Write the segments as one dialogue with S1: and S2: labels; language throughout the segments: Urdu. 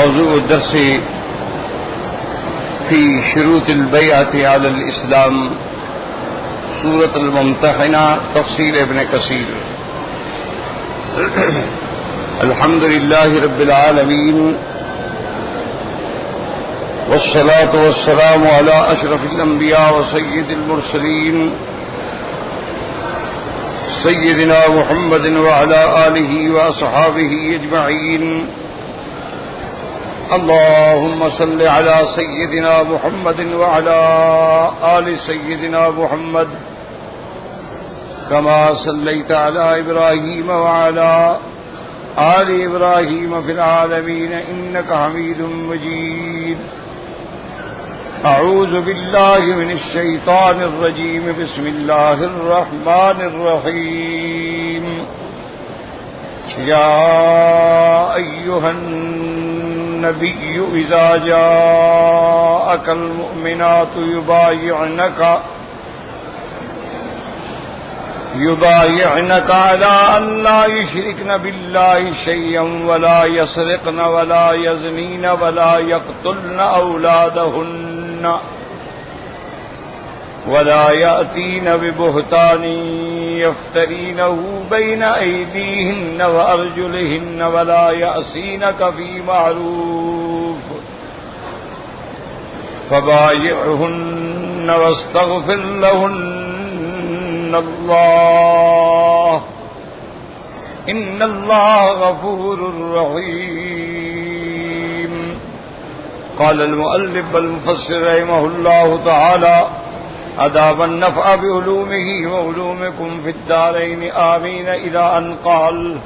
S1: موضوع الدرس في شروط البيعة على الإسلام سورة الممتحنة تفسير ابن كثير. الحمد لله رب العالمين والصلاة والسلام على أشرف الأنبياء وسيد المرسلين سيدنا محمد وعلى آله وأصحابه أجمعين. اللهم صل على سيدنا محمد وعلى آل سيدنا محمد كما صليت على إبراهيم وعلى آل إبراهيم في العالمين إنك حميد مجيد. أعوذ بالله من الشيطان الرجيم. بسم الله الرحمن الرحيم. يا أيها النبي إذا جاءك المؤمنات يبايعنك على أن لا يشركن بالله شيئا ولا يسرقن ولا يزنين ولا يقتلن أولادهن ولا يأتين ببهتان يفترينه بين أيديهن وأرجلهن ولا يأسينك في معروف فبايعهن واستغفر لهن الله إن الله غفور رحيم. قال المؤلف المفسر رحمه الله تعالى أداب النفع بعلومه وعلومكم في الدارين آمين إلى أن قال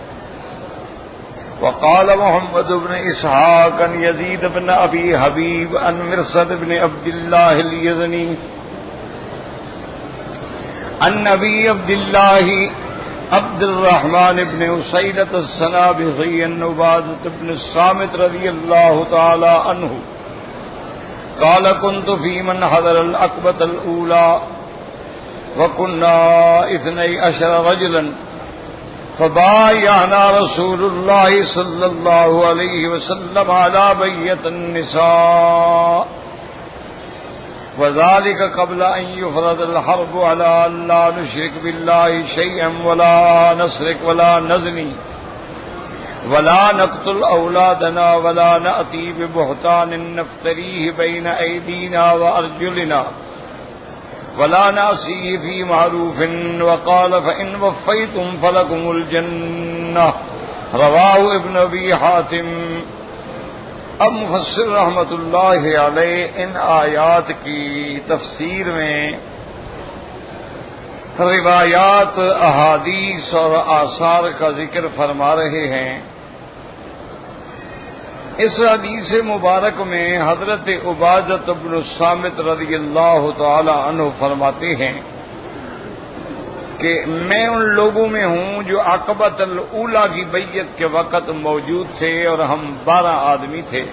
S1: وقال محمد بن إسحاق عن يزيد بن أبي حبيب عن مرصد بن عبد الله اليزني عن أبي عبد الله عبد الرحمن بن أسيدة السنابغي عن عبادة بن الصامت رضي الله تعالى عنه قال كنت في من حضر العقبة الأولى وكنا 12 رجلا فبايعنا رسول الله صلى الله عليه وسلم على بيعة النساء وذلك قبل أن يفرض الحرب على أن لا نشرك بالله شيئا ولا نسرق ولا نزني ولا نقتل أولادنا ولا نأتي ببهتان نفتريه بين أيدينا وأرجلنا ولا نعصيه في معروف وقال فإن وفيتم فلكم الجنة. رواه ابن أبي حاتم. اب مفسر رحمۃ اللہ علیہ ان آیات کی تفسیر میں روایات، احادیث اور آثار کا ذکر فرما رہے ہیں. اس حدیث مبارک میں حضرت عبادۃ بن الصامت رضی اللہ تعالی عنہ فرماتے ہیں کہ میں ان لوگوں میں ہوں جو عقبۃ الاولیٰ کی بیعت کے وقت موجود تھے اور ہم 12 آدمی تھے.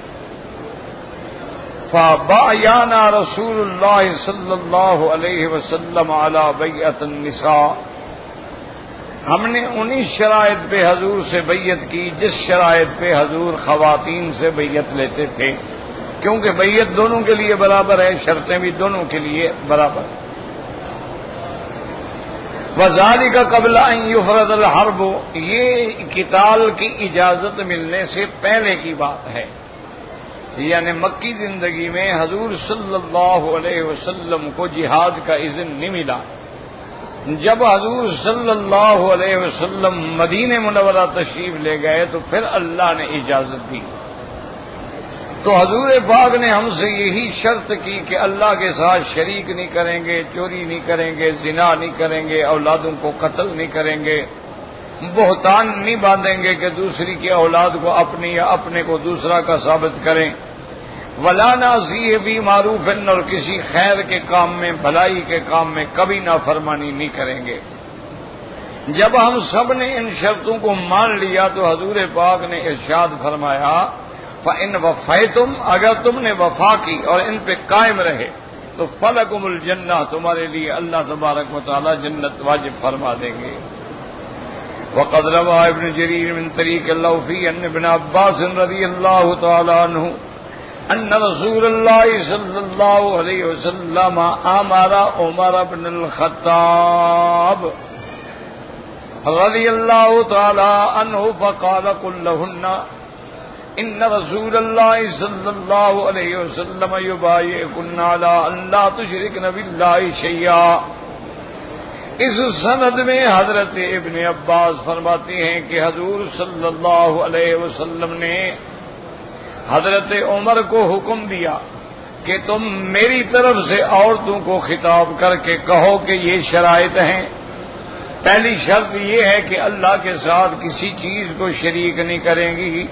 S1: فبايعنا رسول اللہ صلی اللہ علیہ وسلم علی بیعۃ النساء. ہم نے انہی شرائط پہ حضور سے بیعت کی جس شرائط پہ حضور خواتین سے بیعت لیتے تھے، کیونکہ بیعت دونوں کے لیے برابر ہے، شرطیں بھی دونوں کے لیے برابر. وذالک قبل ان یفرض الحرب، یہ قتال کی اجازت ملنے سے پہلے کی بات ہے، یعنی مکی زندگی میں حضور صلی اللہ علیہ وسلم کو جہاد کا اذن نہیں ملا. جب حضور صلی اللہ علیہ وسلم مدینہ منورہ تشریف لے گئے تو پھر اللہ نے اجازت دی. تو حضور پاک نے ہم سے یہی شرط کی کہ اللہ کے ساتھ شریک نہیں کریں گے، چوری نہیں کریں گے، زنا نہیں کریں گے، اولادوں کو قتل نہیں کریں گے، بہتان نہیں باندھیں گے کہ دوسری کی اولاد کو اپنی یا اپنے کو دوسرا کا ثابت کریں. ولا نعصیہ فی معروف، اور کسی خیر کے کام میں، بھلائی کے کام میں کبھی نافرمانی نہیں کریں گے. جب ہم سب نے ان شرطوں کو مان لیا تو حضور پاک نے ارشاد فرمایا فَإِنْ وَفَيْتُمْ، اگر تم نے وفا کی اور ان پہ قائم رہے تو فَلَكُمُ الْجَنَّةُ، تمہارے لیے اللہ تبارک و تعالی جنت واجب فرما دیں گے. وقد روى ابن جرير من طريق اللوفي عن ابن عباس رضي الله تعالى عنه أن رسول الله صلى الله عليه وسلم أمر عمر بن الخطاب رضي الله تعالى عنه فقال قل لهن إن رسول الله صلى الله عليه وسلم يبايعكن على أن لا تشركن بالله شيئا. اس سند میں حضرت ابن عباس فرماتے ہیں کہ حضور صلی اللہ علیہ وسلم نے حضرت عمر کو حکم دیا کہ تم میری طرف سے عورتوں کو خطاب کر کے کہو کہ یہ شرائط ہیں. پہلی شرط یہ ہے کہ اللہ کے ساتھ کسی چیز کو شریک نہیں کریں گی.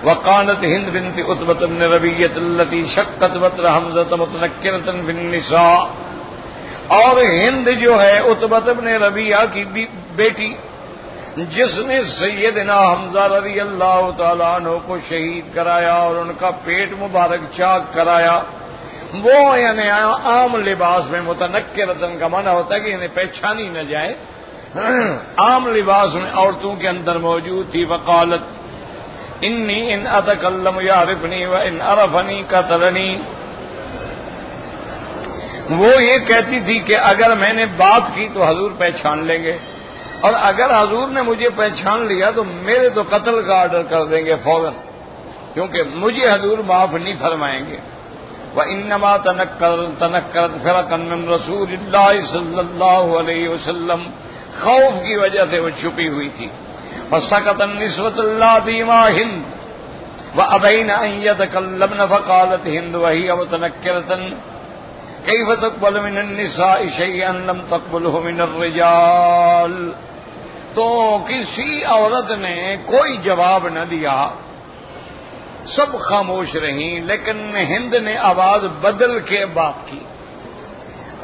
S1: وقالت ہند بنت عتبۃ بن ربیعۃ التي شقت بطن حمزہ متنکرۃ بالنساء. اور ہند جو ہے عتبۃ بن ربیعہ کی بیٹی جس نے سیدنا حمزہ رضی اللہ تعالیٰ عنہ کو شہید کرایا اور ان کا پیٹ مبارک چاک کرایا، وہ یعنی عام لباس میں متنکرتن کا معنی ہوتا ہے کہ انہیں پہچانی نہ جائے، عام لباس میں عورتوں کے اندر موجود تھی. وقالت انی ان اتکلم یعرفنی وان عرفنی قتلنی. وہ یہ کہتی تھی کہ اگر میں نے بات کی تو حضور پہچان لیں گے، اور اگر حضور نے مجھے پہچان لیا تو میرے تو قتل کا آرڈر کر دیں گے فوراً، کیونکہ مجھے حضور معاف نہیں فرمائیں گے. وَإِنَّمَا تَنَكَّرَتْ فِرَقًا مِّن رَّسُولِ اللَّهِ صلی اللہ علیہ وسلم. خوف کی وجہ سے وہ چھپی ہوئی تھی. فَسَكَتَ النِّسْوَةُ اللَّاتِي مَعَ هِندٍ وَأَبَيْنَ أَن يَتَكَلَّمْنَ فَقَالَتْ هِندُ وَهِيَ مُتَنَكِّرَةٌ كيف تقبل من النساء شيئا لم تقبله من الرجال. تو کسی عورت نے کوئی جواب نہ دیا، سب خاموش رہیں، لیکن ہند نے آواز بدل کے بات کی.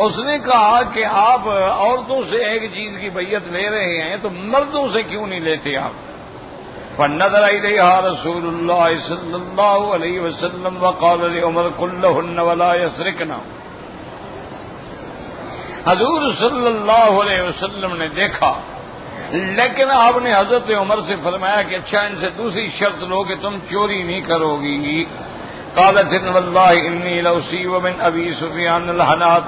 S1: اس نے کہا کہ آپ عورتوں سے ایک چیز کی بیعت لے رہے ہیں تو مردوں سے کیوں نہیں لیتے آپ؟ فنظر الیہا رسول اللہ صلی اللہ علیہ وسلم وقال لعمر قل لهن ولا يسرقن. حضور صلی اللہ علیہ وسلم نے دیکھا، لیکن آپ نے حضرت عمر سے فرمایا کہ اچھا ان سے دوسری شرط لو کہ تم چوری نہیں کرو گی. قالت واللہ انی لأصیب من ابی سفیان الحنات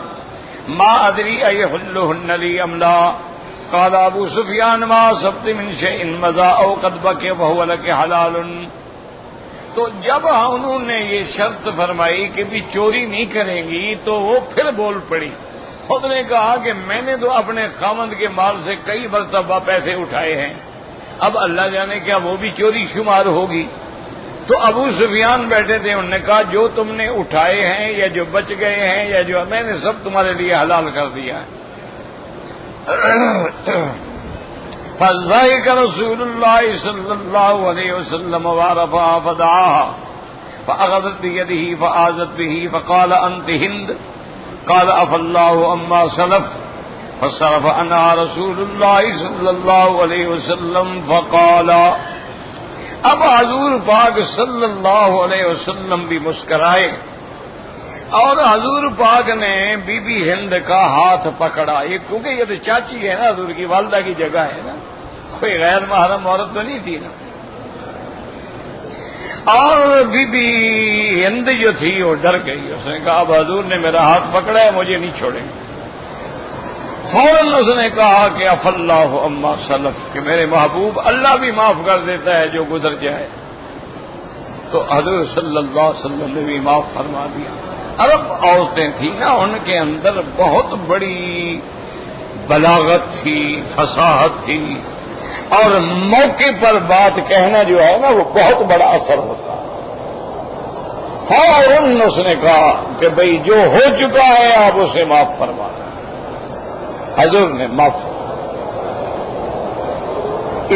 S1: ما ادری ایحلہن لی ام لا. قال ابو سفیان ما اصبت من شیء مضى او قد بقي فهو لك حلال. تو جب انہوں نے یہ شرط فرمائی کہ بھی چوری نہیں کریں گی تو وہ پھر بول پڑی. خود نے کہا کہ میں نے تو اپنے خامند کے مال سے کئی مرتبہ پیسے اٹھائے ہیں، اب اللہ جانے کیا وہ بھی چوری شمار ہوگی. تو ابو سفیان بیٹھے تھے، انہوں نے کہا جو تم نے اٹھائے ہیں یا جو بچ گئے ہیں یا جو میں نے سب تمہارے لیے حلال کر دیا ہے. فضحك رسول الله صلى الله عليه وسلم ورفع فدعاها فأخذت بيده فآذت به فقال أنت هند. قال عفى الله عما سلف. فصرف عنها رسول الله صلى الله عليه وسلم فقال. اب حضور پاک صلی اللہ علیہ وسلم بھی مسکرائے اور حضور پاک نے بی بی ہند کا ہاتھ پکڑا. یہ کیونکہ یہ تو چاچی ہے نا، حضور کی والدہ کی جگہ ہے نا، کوئی غیر محرم عورت تو نہیں تھی نا. اور بی بی ہند جو تھی وہ ڈر گئی، اس نے کہا اب حضور نے میرا ہاتھ پکڑا ہے، مجھے نہیں چھوڑیں گے. فوراً اس نے کہا کہ عفا اللہ عما سلف، کہ میرے محبوب اللہ بھی معاف کر دیتا ہے جو گزر جائے. تو حضور صلی اللہ علیہ وسلم نے بھی معاف فرما دیا. عرب عورتیں تھیں نا، ان کے اندر بہت بڑی بلاغت تھی، فصاحت تھی، اور موقع پر بات کہنا جو ہے نا وہ بہت بڑا اثر ہوتا ہے. فوراً اس نے کہا کہ بھئی جو ہو چکا ہے آپ اسے معاف فرما دیں. حضور نے معاف فرمایا.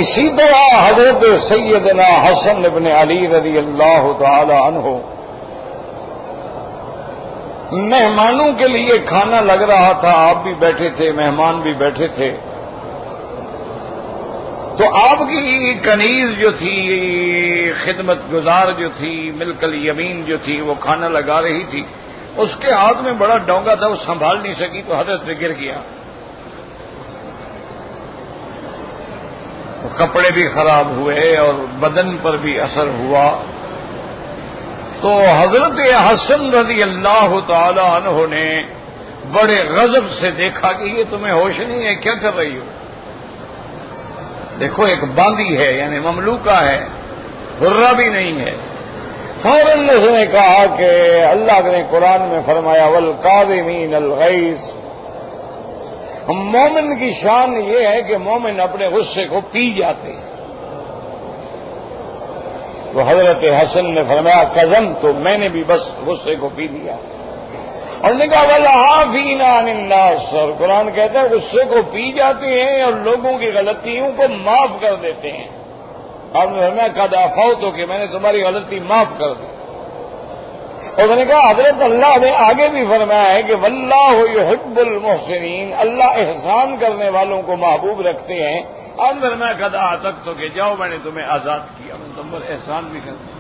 S1: اسی طرح حضرت سیدنا حسن ابن علی رضی اللہ تعالی عنہ مہمانوں کے لیے کھانا لگ رہا تھا، آپ بھی بیٹھے تھے، مہمان بھی بیٹھے تھے. تو آپ کی کنیز جو تھی، خدمت گزار جو تھی، ملک الیمین جو تھی، وہ کھانا لگا رہی تھی. اس کے ہاتھ میں بڑا ڈونگا تھا، وہ سنبھال نہیں سکی تو حضرت پہ گر گیا. تو کپڑے بھی خراب ہوئے اور بدن پر بھی اثر ہوا. تو حضرت حسن رضی اللہ تعالی عنہ نے بڑے غضب سے دیکھا کہ یہ تمہیں ہوش نہیں ہے، کیا کر رہی ہو؟ دیکھو ایک باندی ہے، یعنی مملوکہ ہے، حرہ بھی نہیں ہے. فوراً اس نے کہا کہ اللہ نے قرآن میں فرمایا والکاظمین الغیظ. مومن کی شان یہ ہے کہ مومن اپنے غصے کو پی جاتے ہیں. تو حضرت حسن نے فرمایا قزم، تو میں نے بھی بس غصے کو پی لیا. اور نے کہا والعافین عن الناس، اور قرآن کہتا ہے غصے کو پی جاتے ہیں اور لوگوں کی غلطیوں کو معاف کر دیتے ہیں. اور میں قد عفوت کہ میں نے تمہاری غلطی معاف کر دی. اور میں نے کہا حضرت اللہ نے آگے بھی فرمایا ہے کہ واللہ یحب المحسنین، اللہ احسان کرنے والوں کو محبوب رکھتے ہیں. اور میں قد اعتقت کہ جاؤ میں نے تمہیں آزاد کیا، میں تم پر احسان بھی کر دیا.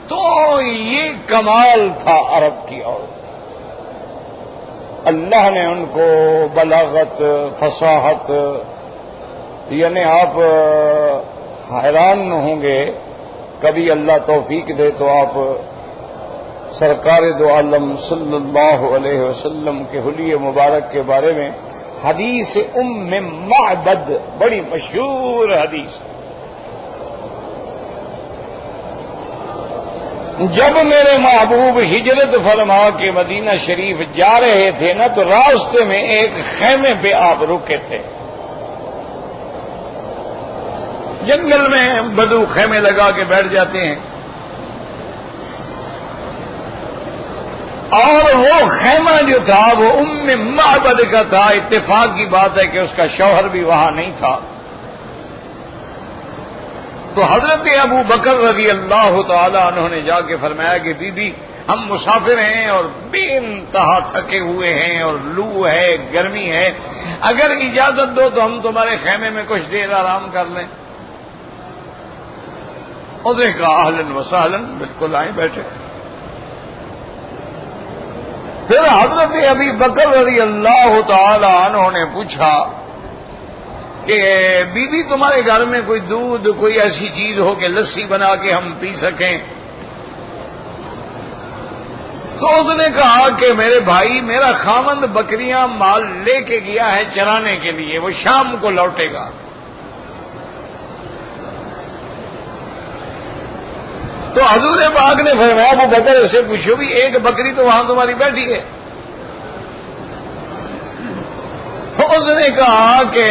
S1: تو یہ کمال تھا عرب کی عورت. اللہ نے ان کو بلاغت، فصاحت، یعنی آپ حیران ہوں گے. کبھی اللہ توفیق دے تو آپ سرکار دو عالم صلی اللہ علیہ وسلم کے حلیے مبارک کے بارے میں حدیث ام معبد، بڑی مشہور حدیث. جب میرے محبوب ہجرت فرما کے مدینہ شریف جا رہے تھے نا، تو راستے میں ایک خیمے پہ آپ رکے تھے. جنگل میں بدو خیمے لگا کے بیٹھ جاتے ہیں، اور وہ خیمہ جو تھا وہ ام معبد کا تھا. اتفاق کی بات ہے کہ اس کا شوہر بھی وہاں نہیں تھا. تو حضرت ابو بکر رضی اللہ تعالی عنہ نے جا کے فرمایا کہ بی بی ہم مسافر ہیں اور بے انتہا تھکے ہوئے ہیں اور لو ہے، گرمی ہے، اگر اجازت دو تو ہم تمہارے خیمے میں کچھ دیر آرام کر لیں. اس نے کہا اہلاً وسہلاً، بالکل آئیں بیٹھے. پھر حضرت ابی بکر رضی اللہ تعالی عنہ نے پوچھا کہ بی بی تمہارے گھر میں کوئی دودھ، کوئی ایسی چیز ہو کہ لسی بنا کے ہم پی سکیں؟ تو اس نے کہا کہ میرے بھائی، میرا خامند بکریاں مال لے کے گیا ہے چرانے کے لیے، وہ شام کو لوٹے گا. تو حضور پاک نے فرمایا ابو بکر سے پوچھو بھی ایک بکری تو وہاں تمہاری بیٹھی ہے. اس نے کہا کہ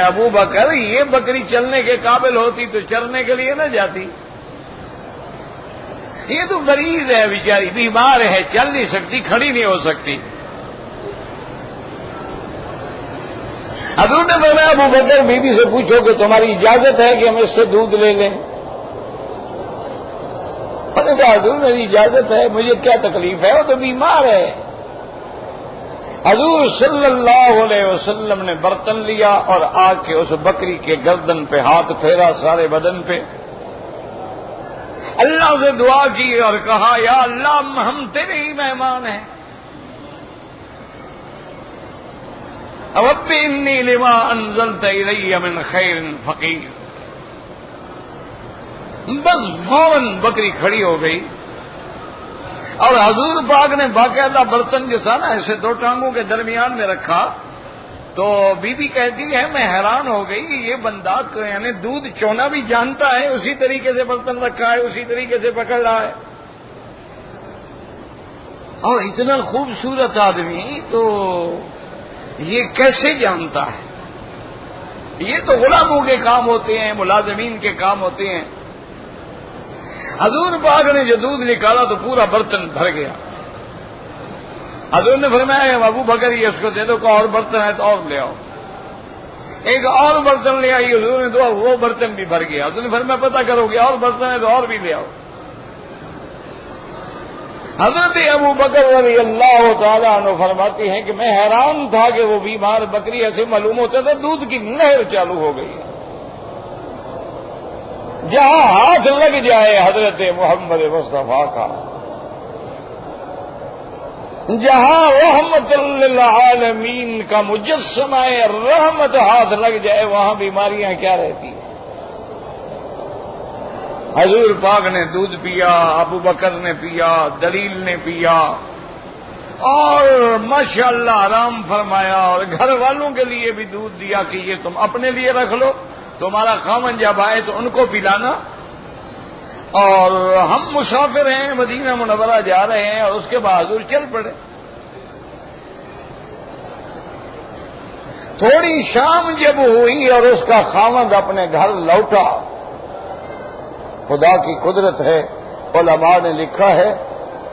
S1: ابو بکر یہ بکری چلنے کے قابل ہوتی تو چرنے کے لیے نہ جاتی، یہ تو مریض ہے بیچاری، بیمار ہے، چل نہیں سکتی، کھڑی نہیں ہو سکتی. حضور نے فرمایا ابو بکر بیوی سے پوچھو کہ تمہاری اجازت ہے کہ ہم اس سے دودھ لے لیں. میں نے کہا حضور میری اجازت ہے، مجھے کیا تکلیف ہے، وہ تو بیمار ہے. حضور صلی اللہ علیہ وسلم نے برتن لیا اور آ کے اس بکری کے گردن پہ ہاتھ پھیرا، سارے بدن پہ. اللہ سے دعا کی اور کہا یا اللہ ہم تیرے ہی مہمان ہیں، رب انی لما انزلت الی من خیر فقیر. بس فوراً بکری کھڑی ہو گئی اور حضور پاک نے باقاعدہ برتن جو تھا نا ایسے دو ٹانگوں کے درمیان میں رکھا. تو بی بی کہتی ہے میں حیران ہو گئی کہ یہ بندہ یعنی دودھ چونا بھی جانتا ہے، اسی طریقے سے برتن رکھا ہے، اسی طریقے سے پکڑ رہا ہے، اور اتنا خوبصورت آدمی تو یہ کیسے جانتا ہے؟ یہ تو غلاموں کے کام ہوتے ہیں، ملازمین کے کام ہوتے ہیں. حضور پاک نے جو دودھ نکالا تو پورا برتن بھر گیا. حضور نے فرمایا ابو بکر یہ اس کو دے دو، کہ اور برتن ہے تو اور لے آؤ. ایک اور برتن لے آئی، حضور نے دعا وہ برتن بھی بھر گیا. حضور نے فرمایا پتہ کرو گے اور برتن ہے تو اور بھی لے آؤ. حضرت ابو بکر رضی اللہ تعالیٰ عنہ فرماتی ہیں کہ میں حیران تھا کہ وہ بیمار بکری ایسے معلوم ہوتا تھا دودھ کی نہر چالو ہو گئی ہے. جہاں ہاتھ لگ جائے حضرت محمد مصطفیٰ کا جہاں رحمت للعالمین کا مجسمہ رحمت ہاتھ لگ جائے وہاں بیماریاں کیا رہتی ہیں؟ حضور پاک نے دودھ پیا، ابو بکر نے پیا، دلیل نے پیا اور ماشاءاللہ آرام فرمایا، اور گھر والوں کے لیے بھی دودھ دیا کہ یہ تم اپنے لیے رکھ لو، تمہارا خاوند جب آئے تو ان کو پلانا، اور ہم مسافر ہیں مدینہ منورہ جا رہے ہیں، اور اس کے بعد حضور چل پڑے۔ تھوڑی شام جب ہوئی اور اس کا خاوند اپنے گھر لوٹا، خدا کی قدرت ہے، علماء نے لکھا ہے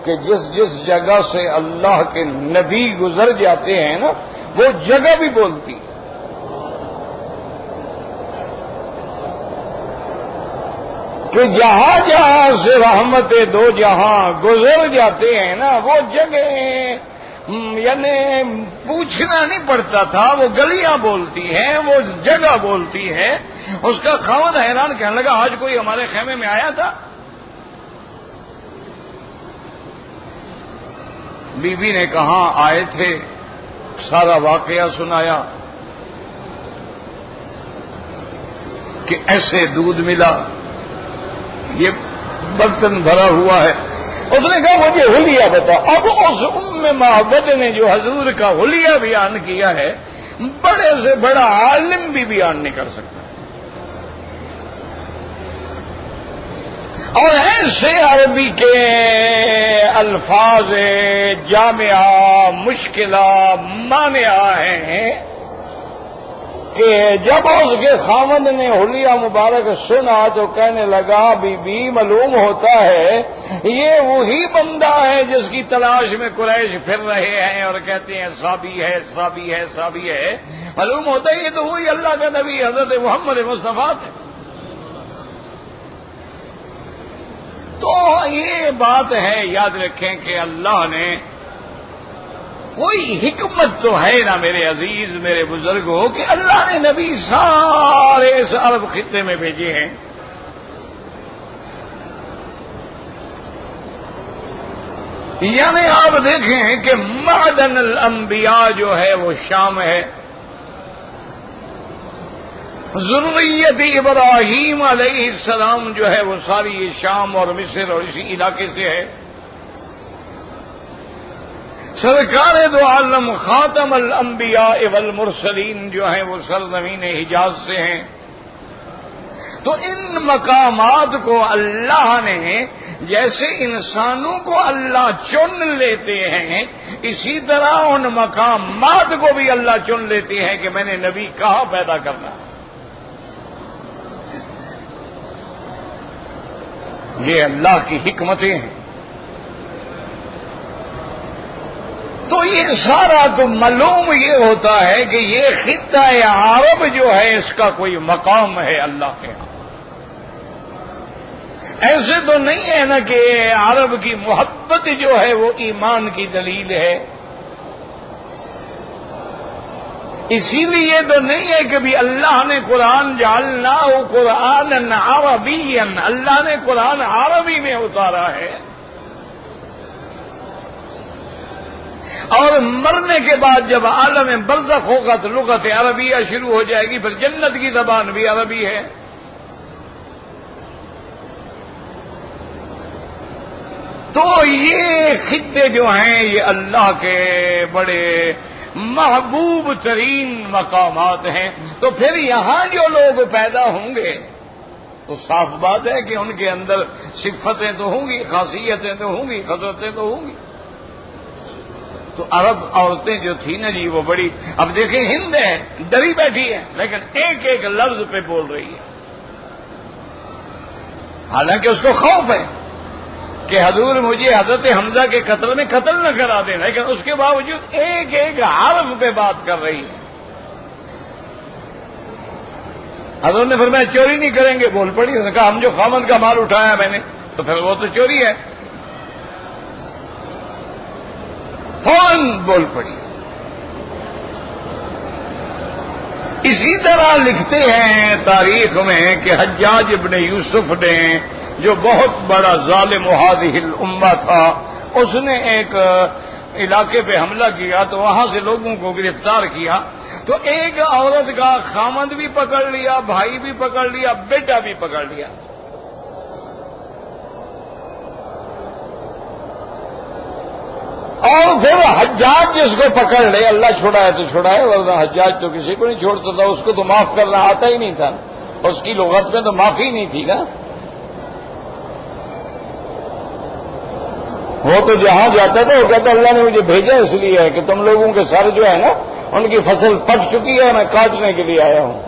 S1: کہ جس جس جگہ سے اللہ کے نبی گزر جاتے ہیں نا، وہ جگہ بھی بولتی ہے۔ کہ جہاں جہاں سے رحمت دو جہاں گزر جاتے ہیں نا، وہ جگہ یعنی پوچھنا نہیں پڑتا تھا، وہ گلیاں بولتی ہیں، وہ جگہ بولتی ہے۔ اس کا خاوند حیران کہنے لگا آج کوئی ہمارے خیمے میں آیا تھا؟ بی بی نے کہا آئے تھے، سارا واقعہ سنایا کہ ایسے دودھ ملا، یہ برتن بھرا ہوا ہے۔ اس نے کہا مجھے حلیہ بتا۔ اب اس ام معبد نے جو حضور کا حلیہ بیان کیا ہے، بڑے سے بڑا عالم بھی بیان نہیں کر سکتا، اور ایسے عربی کے الفاظ جامعہ مشکلہ مانعہ ہیں کہ جب اس کے خاوند نے حلیہ مبارک سنا تو کہنے لگا بی بی معلوم ہوتا ہے یہ وہی بندہ ہے جس کی تلاش میں قریش پھر رہے ہیں اور کہتے ہیں صحابی ہے صحابی ہے صحابی ہے، معلوم ہوتا ہے یہ تو وہی اللہ کا نبی حضرت محمد مصطفیٰ ہے۔ تو یہ بات ہے، یاد رکھیں کہ اللہ نے کوئی حکمت تو ہے نا میرے عزیز میرے بزرگوں کہ اللہ نے نبی سارے اس عرب خطے میں بھیجے ہیں۔ یعنی آپ دیکھیں کہ معدن الانبیاء جو ہے وہ شام ہے، ذریت ابراہیم علیہ السلام جو ہے وہ ساری یہ شام اور مصر اور اسی علاقے سے ہے۔ سرکار دو عالم خاتم الانبیاء والمرسلین جو ہیں وہ سرزمین حجاز سے ہیں۔ تو ان مقامات کو اللہ نے جیسے انسانوں کو اللہ چن لیتے ہیں، اسی طرح ان مقامات کو بھی اللہ چن لیتے ہیں کہ میں نے نبی کہاں پیدا کرنا۔ یہ اللہ کی حکمتیں ہیں۔ تو یہ سارا تو معلوم یہ ہوتا ہے کہ یہ خطہ عرب جو ہے اس کا کوئی مقام ہے اللہ کے ہاں۔ ایسے تو نہیں ہے نا کہ عرب کی محبت جو ہے وہ ایمان کی دلیل ہے، اسی لیے تو نہیں ہے کہ بھی اللہ نے قرآن جعلناہ قرآنا عربیا، اللہ نے قرآن عربی میں اتارا ہے، اور مرنے کے بعد جب عالم برزخ ہوگا تو لغت عربیہ شروع ہو جائے گی، پھر جنت کی زبان بھی عربی ہے۔ تو یہ خطے جو ہیں یہ اللہ کے بڑے محبوب ترین مقامات ہیں۔ تو پھر یہاں جو لوگ پیدا ہوں گے تو صاف بات ہے کہ ان کے اندر صفتیں تو ہوں گی، خاصیتیں تو ہوں گی، خصلتیں تو ہوں گی۔ تو عرب عورتیں جو تھیں نا جی وہ بڑی، اب دیکھیں ہند ہے ڈری بیٹھی ہے لیکن ایک ایک لفظ پہ بول رہی ہے، حالانکہ اس کو خوف ہے کہ حضور مجھے حضرت حمزہ کے قتل میں قتل نہ کرا دیں، لیکن اس کے باوجود ایک ایک حرف پہ بات کر رہی ہے۔ حضور نے فرمایا چوری نہیں کریں گے، بول پڑی، اس نے کہا ہم جو خاوند کا مال اٹھایا میں نے تو پھر وہ تو چوری ہے، فوراً بول پڑی۔ اسی طرح لکھتے ہیں تاریخ میں کہ حجاج ابن یوسف نے جو بہت بڑا ظالم هذه الامہ تھا، اس نے ایک علاقے پہ حملہ کیا تو وہاں سے لوگوں کو گرفتار کیا تو ایک عورت کا خامند بھی پکڑ لیا، بھائی بھی پکڑ لیا، بیٹا بھی پکڑ لیا۔ اور پھر حجاج جس کو پکڑ لے، اللہ چھڑائے تو چھڑائے، ورنہ حجاج تو کسی کو نہیں چھوڑتا تھا، اس کو تو معاف کرنا آتا ہی نہیں تھا، اس کی لغت میں تو معافی نہیں تھی نا۔ وہ تو جہاں جاتا تھا وہ کہتا اللہ نے مجھے بھیجا اس لیے ہے کہ تم لوگوں کے سر جو ہے نا ان کی فصل پک چکی ہے، میں کاٹنے کے لیے آیا ہوں۔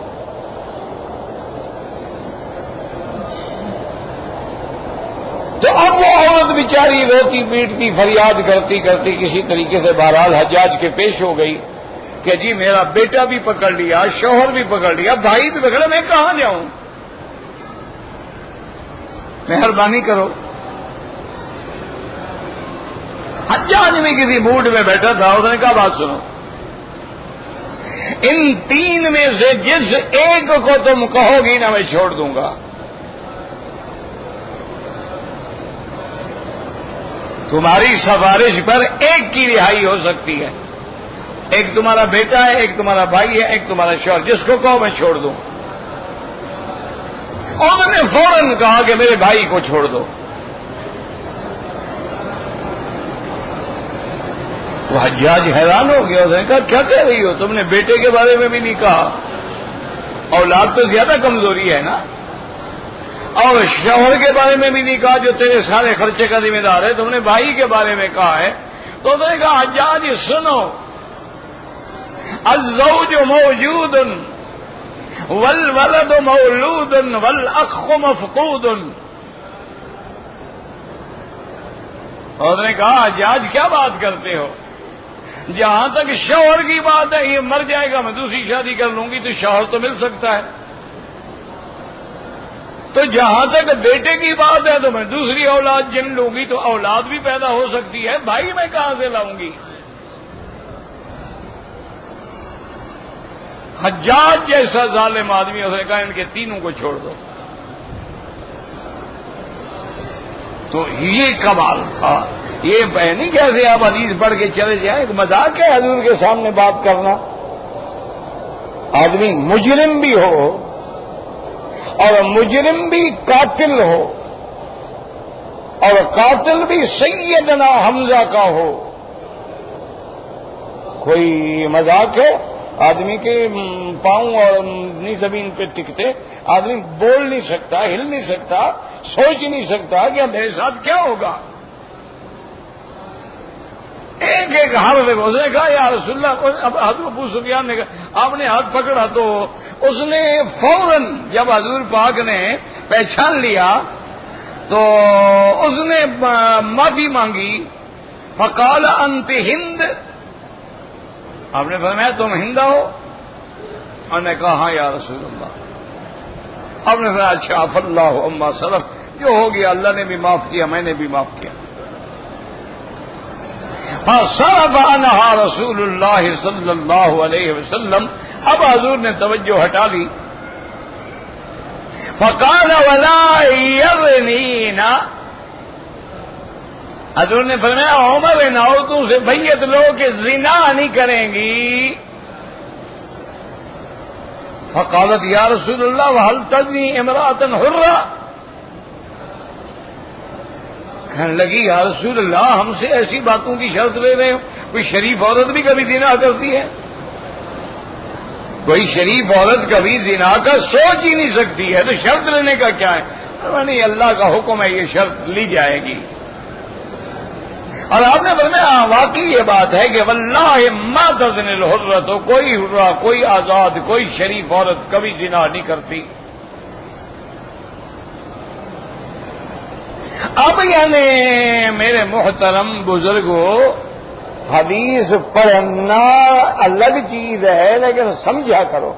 S1: تو اب وہ عورت بیچاری روتی پیٹتی فریاد کرتی کرتی کسی طریقے سے بہرحال حجاج کے پیش ہو گئی کہ جی میرا بیٹا بھی پکڑ لیا، شوہر بھی پکڑ لیا، بھائی بھی پکڑا، میں کہاں جاؤں؟ مہربانی کرو۔ حجاج میں کسی موڈ میں بیٹھا تھا، اس نے کہا بات سنو، ان تین میں سے جس ایک کو تم کہو گی نا میں چھوڑ دوں گا۔ تمہاری سفارش پر ایک کی رہائی ہو سکتی ہے، ایک تمہارا بیٹا ہے، ایک تمہارا بھائی ہے، ایک تمہارا شوہر، جس کو کہو میں چھوڑ دوں۔ اور انہوں نے فوراً کہا کہ میرے بھائی کو چھوڑ دو۔ تو حجاج حیران ہو گیا، اس نے کہا کیا کہہ رہی ہو؟ تم نے بیٹے کے بارے میں بھی نہیں کہا، اولاد تو زیادہ کمزوری ہے نا، اور شوہر کے بارے میں بھی نہیں کہا جو تیرے سارے خرچے کا ذمہ دار ہے، تم نے بھائی کے بارے میں کہا ہے۔ تو اس نے کہا حجاج سنو، الزوج موجود والولد مولود والاخ مفقود۔ اور اس نے کہا حجاج کیا بات کرتے ہو؟ جہاں تک شوہر کی بات ہے یہ مر جائے گا میں دوسری شادی کر لوں گی تو شوہر تو مل سکتا ہے، تو جہاں تک بیٹے کی بات ہے تو میں دوسری اولاد جن لوں گی تو اولاد بھی پیدا ہو سکتی ہے، بھائی میں کہاں سے لاؤں گی؟ حجاج جیسا ظالم آدمی، اس نے کہا ان کے تینوں کو چھوڑ دو۔ تو یہ کمال تھا، یہ نہیں کیسے آپ حدیث پڑھ کے چلے جائیں، ایک مذاق ہے حضور کے سامنے بات کرنا۔ آدمی مجرم بھی ہو اور مجرم بھی قاتل ہو اور قاتل بھی سیدنا حمزہ کا ہو، کوئی مذاق ہے؟ آدمی کے پاؤں اور نہیں زمین پہ ٹکتے، آدمی بول نہیں سکتا، ہل نہیں سکتا، سوچ نہیں سکتا کہ میرے ساتھ کیا ہوگا۔ ایک ایک حرف اس نے کہا یا رسول اللہ، اب حضرت ابو سفیان نے کہا آپ نے ہاتھ پکڑا تو اس نے فوراً جب حضور پاک نے پہچان لیا تو اس نے معافی مانگی، فقال انت ہند، آپ نے فرمایا تم ہندا ہو؟ اور نے کہا ہاں یا رسول اللہ۔ آپ نے فرمایا اچھا فاللہ اما سلف، جو ہو گیا اللہ نے بھی معاف کیا، میں نے بھی معاف کیا۔ فصرف عنها رسول اللہ صلی اللہ علیہ وسلم، اب حضور نے توجہ ہٹا لی، فقال ولا يرنينا، حضور نے فرمایا عمر ان عورتوں سے بیعت لو کہ زنا نہیں کریں گی۔ فقالت یا رسول اللہ وهل تزني امرأة حرة، کہنے لگی یا رسول اللہ ہم سے ایسی باتوں کی شرط لے رہے ہو، کوئی شریف عورت بھی کبھی زنا کرتی ہے؟ کوئی شریف عورت کبھی زنا کا سوچ ہی نہیں سکتی ہے، تو شرط لینے کا کیا ہے؟ نہیں اللہ کا حکم ہے یہ شرط لی جائے گی۔ اور آپ نے فرمایا واقعی یہ بات ہے کہ واللہ ما تزن الحرۃ، کوئی حرہ، کوئی آزاد، کوئی شریف عورت کبھی زنا نہیں کرتی۔ اب یعنی میرے محترم بزرگوں، حدیث پڑھنا الگ چیز ہے لیکن سمجھا کرو۔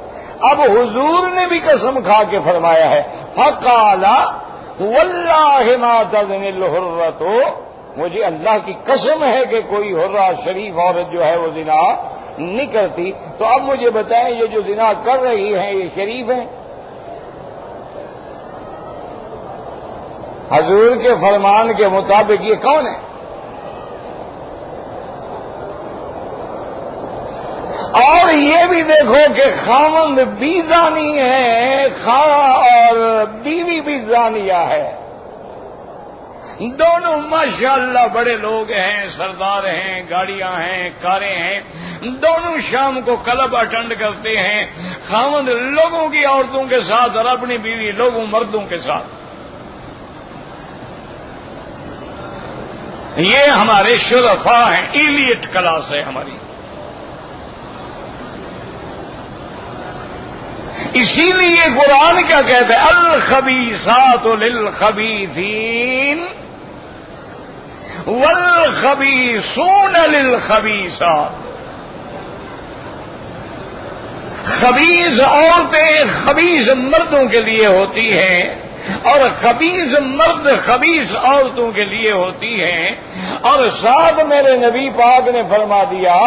S1: اب حضور نے بھی قسم کھا کے فرمایا ہے، فقال واللہ ما تزن الحرۃ، مجھے اللہ کی قسم ہے کہ کوئی حرہ شریف عورت جو ہے وہ زنا نہیں کرتی۔ تو اب مجھے بتائیں یہ جو زنا کر رہی ہیں یہ شریف ہیں؟ حضور کے فرمان کے مطابق یہ کون ہے؟ اور یہ بھی دیکھو کہ خاوند بھی زانی ہے اور بیوی بھی زانیہ ہے، دونوں ماشاءاللہ بڑے لوگ ہیں، سردار ہیں، گاڑیاں ہیں، کاریں ہیں، دونوں شام کو کلب اٹینڈ کرتے ہیں، خاوند لوگوں کی عورتوں کے ساتھ اور اپنی بیوی لوگوں مردوں کے ساتھ۔ یہ ہمارے شرفاء ہیں، ایلیٹ کلاس ہے ہماری۔ اسی لیے قرآن کیا کہتا ہے؟ الخبیثات للخبیثین والخبیثون للخبیثات۔ خبیث عورتیں خبیث مردوں کے لیے ہوتی ہیں اور خبیث مرد خبیث عورتوں کے لیے ہوتی ہیں۔ اور ساتھ میرے نبی پاک نے فرما دیا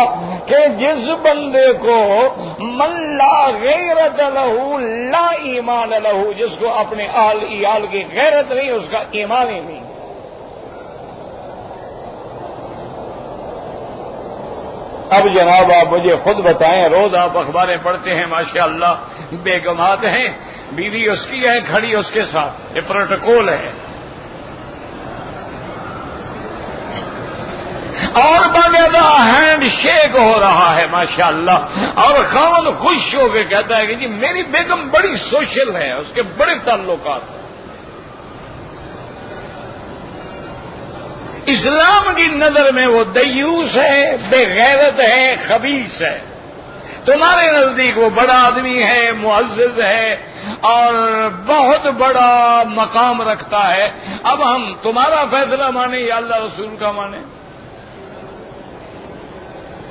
S1: کہ جس بندے کو من لا غیرت لہو لا ایمان لہو، جس کو اپنے آل عیال کی غیرت نہیں اس کا ایمان ہی نہیں۔ اب جناب آپ مجھے خود بتائیں، روز آپ اخباریں پڑھتے ہیں ماشاءاللہ، بیگمات ہیں، بیوی اس کی ہے کھڑی اس کے ساتھ، یہ پروٹوکول ہے، اور باقاعدہ ہینڈ شیک ہو رہا ہے ماشاءاللہ، اور خاوند خوش ہو کے کہتا ہے کہ جی میری بیگم بڑی سوشل ہے، اس کے بڑے تعلقات ہیں۔ اسلام کی نظر میں وہ دیوس ہے، بے غیرت ہے، خبیث ہے، تمہارے نزدیک وہ بڑا آدمی ہے، معزز ہے اور بہت بڑا مقام رکھتا ہے۔ اب ہم تمہارا فیصلہ مانیں یا اللہ رسول کا مانیں؟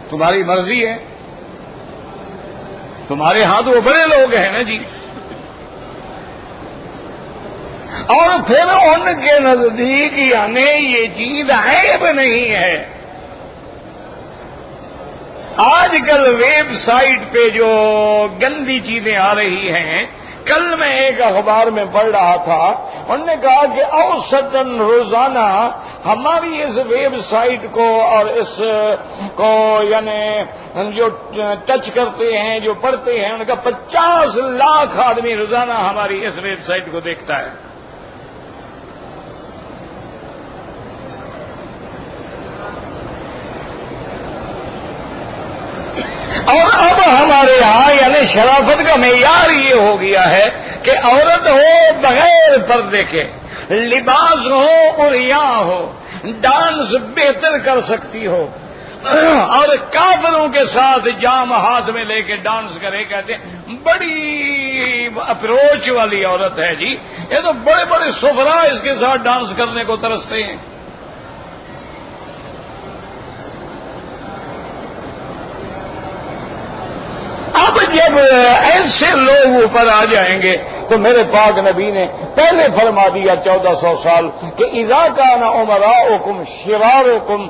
S1: تمہاری مرضی ہے، تمہارے ہاں تو وہ بڑے لوگ ہیں نا جی، اور پھر ان کے نزدیک یعنی یہ چیز عیب نہیں ہے۔ آج کل ویب سائٹ پہ جو گندی چیزیں آ رہی ہیں، کل میں ایک اخبار میں پڑھ رہا تھا، انہوں نے کہا کہ اوسطاً روزانہ ہماری اس ویب سائٹ کو اور اس کو یعنی جو ٹچ کرتے ہیں، جو پڑھتے ہیں، ان کا 50 لاکھ آدمی روزانہ ہماری اس ویب سائٹ کو دیکھتا ہے۔ اور اب ہمارے ہاں یعنی شرافت کا معیار یہ ہو گیا ہے کہ عورت ہو بغیر پردے کے، لباس ہو عریاں ہو، ڈانس بہتر کر سکتی ہو، اور کافروں کے ساتھ جام ہاتھ میں لے کے ڈانس کرے، کہتے ہیں بڑی اپروچ والی عورت ہے جی، یہ تو بڑے بڑے سفراء اس کے ساتھ ڈانس کرنے کو ترستے ہیں۔ اب جب ایسے لوگ اوپر آ جائیں گے تو میرے پاک نبی نے پہلے فرما دیا 1400 سال کہ اذا کان امراؤکم شرارکم،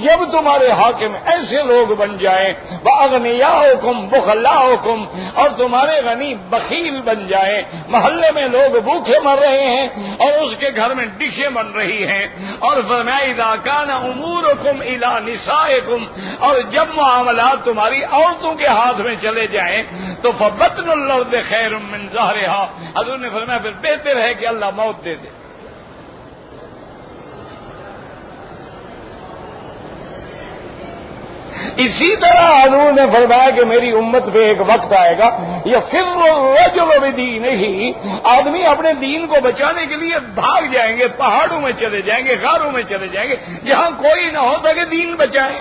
S1: جب تمہارے حاکم ایسے لوگ بن جائیں، واغنیاؤکم بخلاؤکم، اور تمہارے غنی بخیل بن جائیں، محلے میں لوگ بھوکے مر رہے ہیں اور اس کے گھر میں ڈشیں بن رہی ہیں، اور فرمایا اذا کان امورکم الی نسائکم، اور جب معاملات تمہاری عورتوں کے ہاتھ میں چلے جائیں تو فبطن الارض خیر من ظہرہا، حضور نے فرمایا پھر بہتر ہے کہ اللہ موت دے دے۔ اسی طرح حضور نے فرمایا کہ میری امت پہ ایک وقت آئے گا یفر الرجل بدینہ، آدمی اپنے دین کو بچانے کے لیے بھاگ جائیں گے، پہاڑوں میں چلے جائیں گے، غاروں میں چلے جائیں گے، جہاں کوئی نہ ہوتا کہ دین بچائیں۔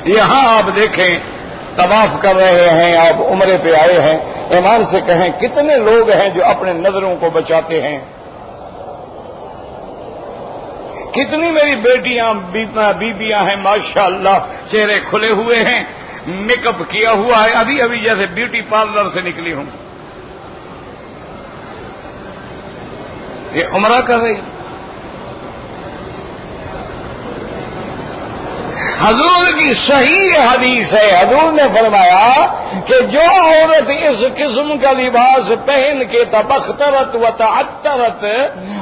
S1: یہاں آپ دیکھیں طواف کر رہے ہیں، آپ عمرے پہ آئے ہیں، ایمان سے کہیں کتنے لوگ ہیں جو اپنے نظروں کو بچاتے ہیں؟ کتنی میری بیٹیاں بیبیاں ہیں ماشاءاللہ، چہرے کھلے ہوئے ہیں، میک اپ کیا ہوا ہے، ابھی ابھی جیسے بیوٹی پارلر سے نکلی ہوں، یہ عمرہ کر رہی۔ حضور کی صحیح حدیث ہے، حضور نے فرمایا کہ جو عورت اس قسم کا لباس پہن کے تبخترت و تعطرت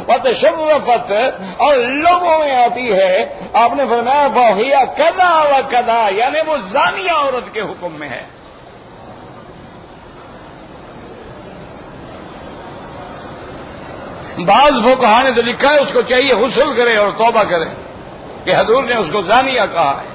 S1: و تشرفت اور لوگوں میں آتی ہے، آپ نے فرمایا فہی کذا و کذا، یعنی وہ زانیہ عورت کے حکم میں ہے۔ بعض فقہا نے تو لکھا ہے اس کو چاہیے غسل کرے اور توبہ کرے کہ حضور نے اس کو زانیہ کہا ہے۔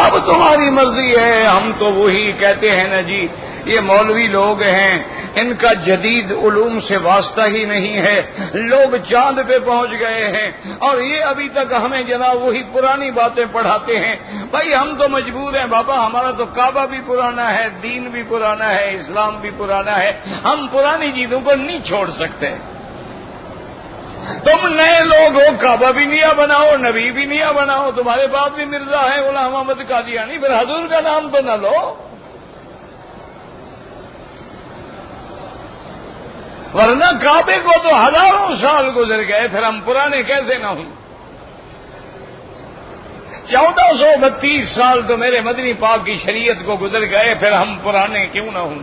S1: اب تمہاری مرضی ہے، ہم تو وہی کہتے ہیں نا جی، یہ مولوی لوگ ہیں، ان کا جدید علوم سے واسطہ ہی نہیں ہے، لوگ چاند پہ پہنچ گئے ہیں اور یہ ابھی تک ہمیں جناب وہی پرانی باتیں پڑھاتے ہیں۔ بھائی ہم تو مجبور ہیں بابا، ہمارا تو کعبہ بھی پرانا ہے، دین بھی پرانا ہے، اسلام بھی پرانا ہے، ہم پرانی چیزوں کو نہیں چھوڑ سکتے۔ تم نئے لوگ ہو، کعبہ بھی نیا بناؤ، نبی بھی نیا بناؤ، تمہارے پاس بھی مرزا ہے غلام احمد قادیانی، پھر حضور کا نام تو نہ لو، ورنہ کعبے کو تو ہزاروں سال گزر گئے، پھر ہم پرانے کیسے نہ ہوں؟ 1432 سال تو میرے مدنی پاک کی شریعت کو گزر گئے، پھر ہم پرانے کیوں نہ ہوں؟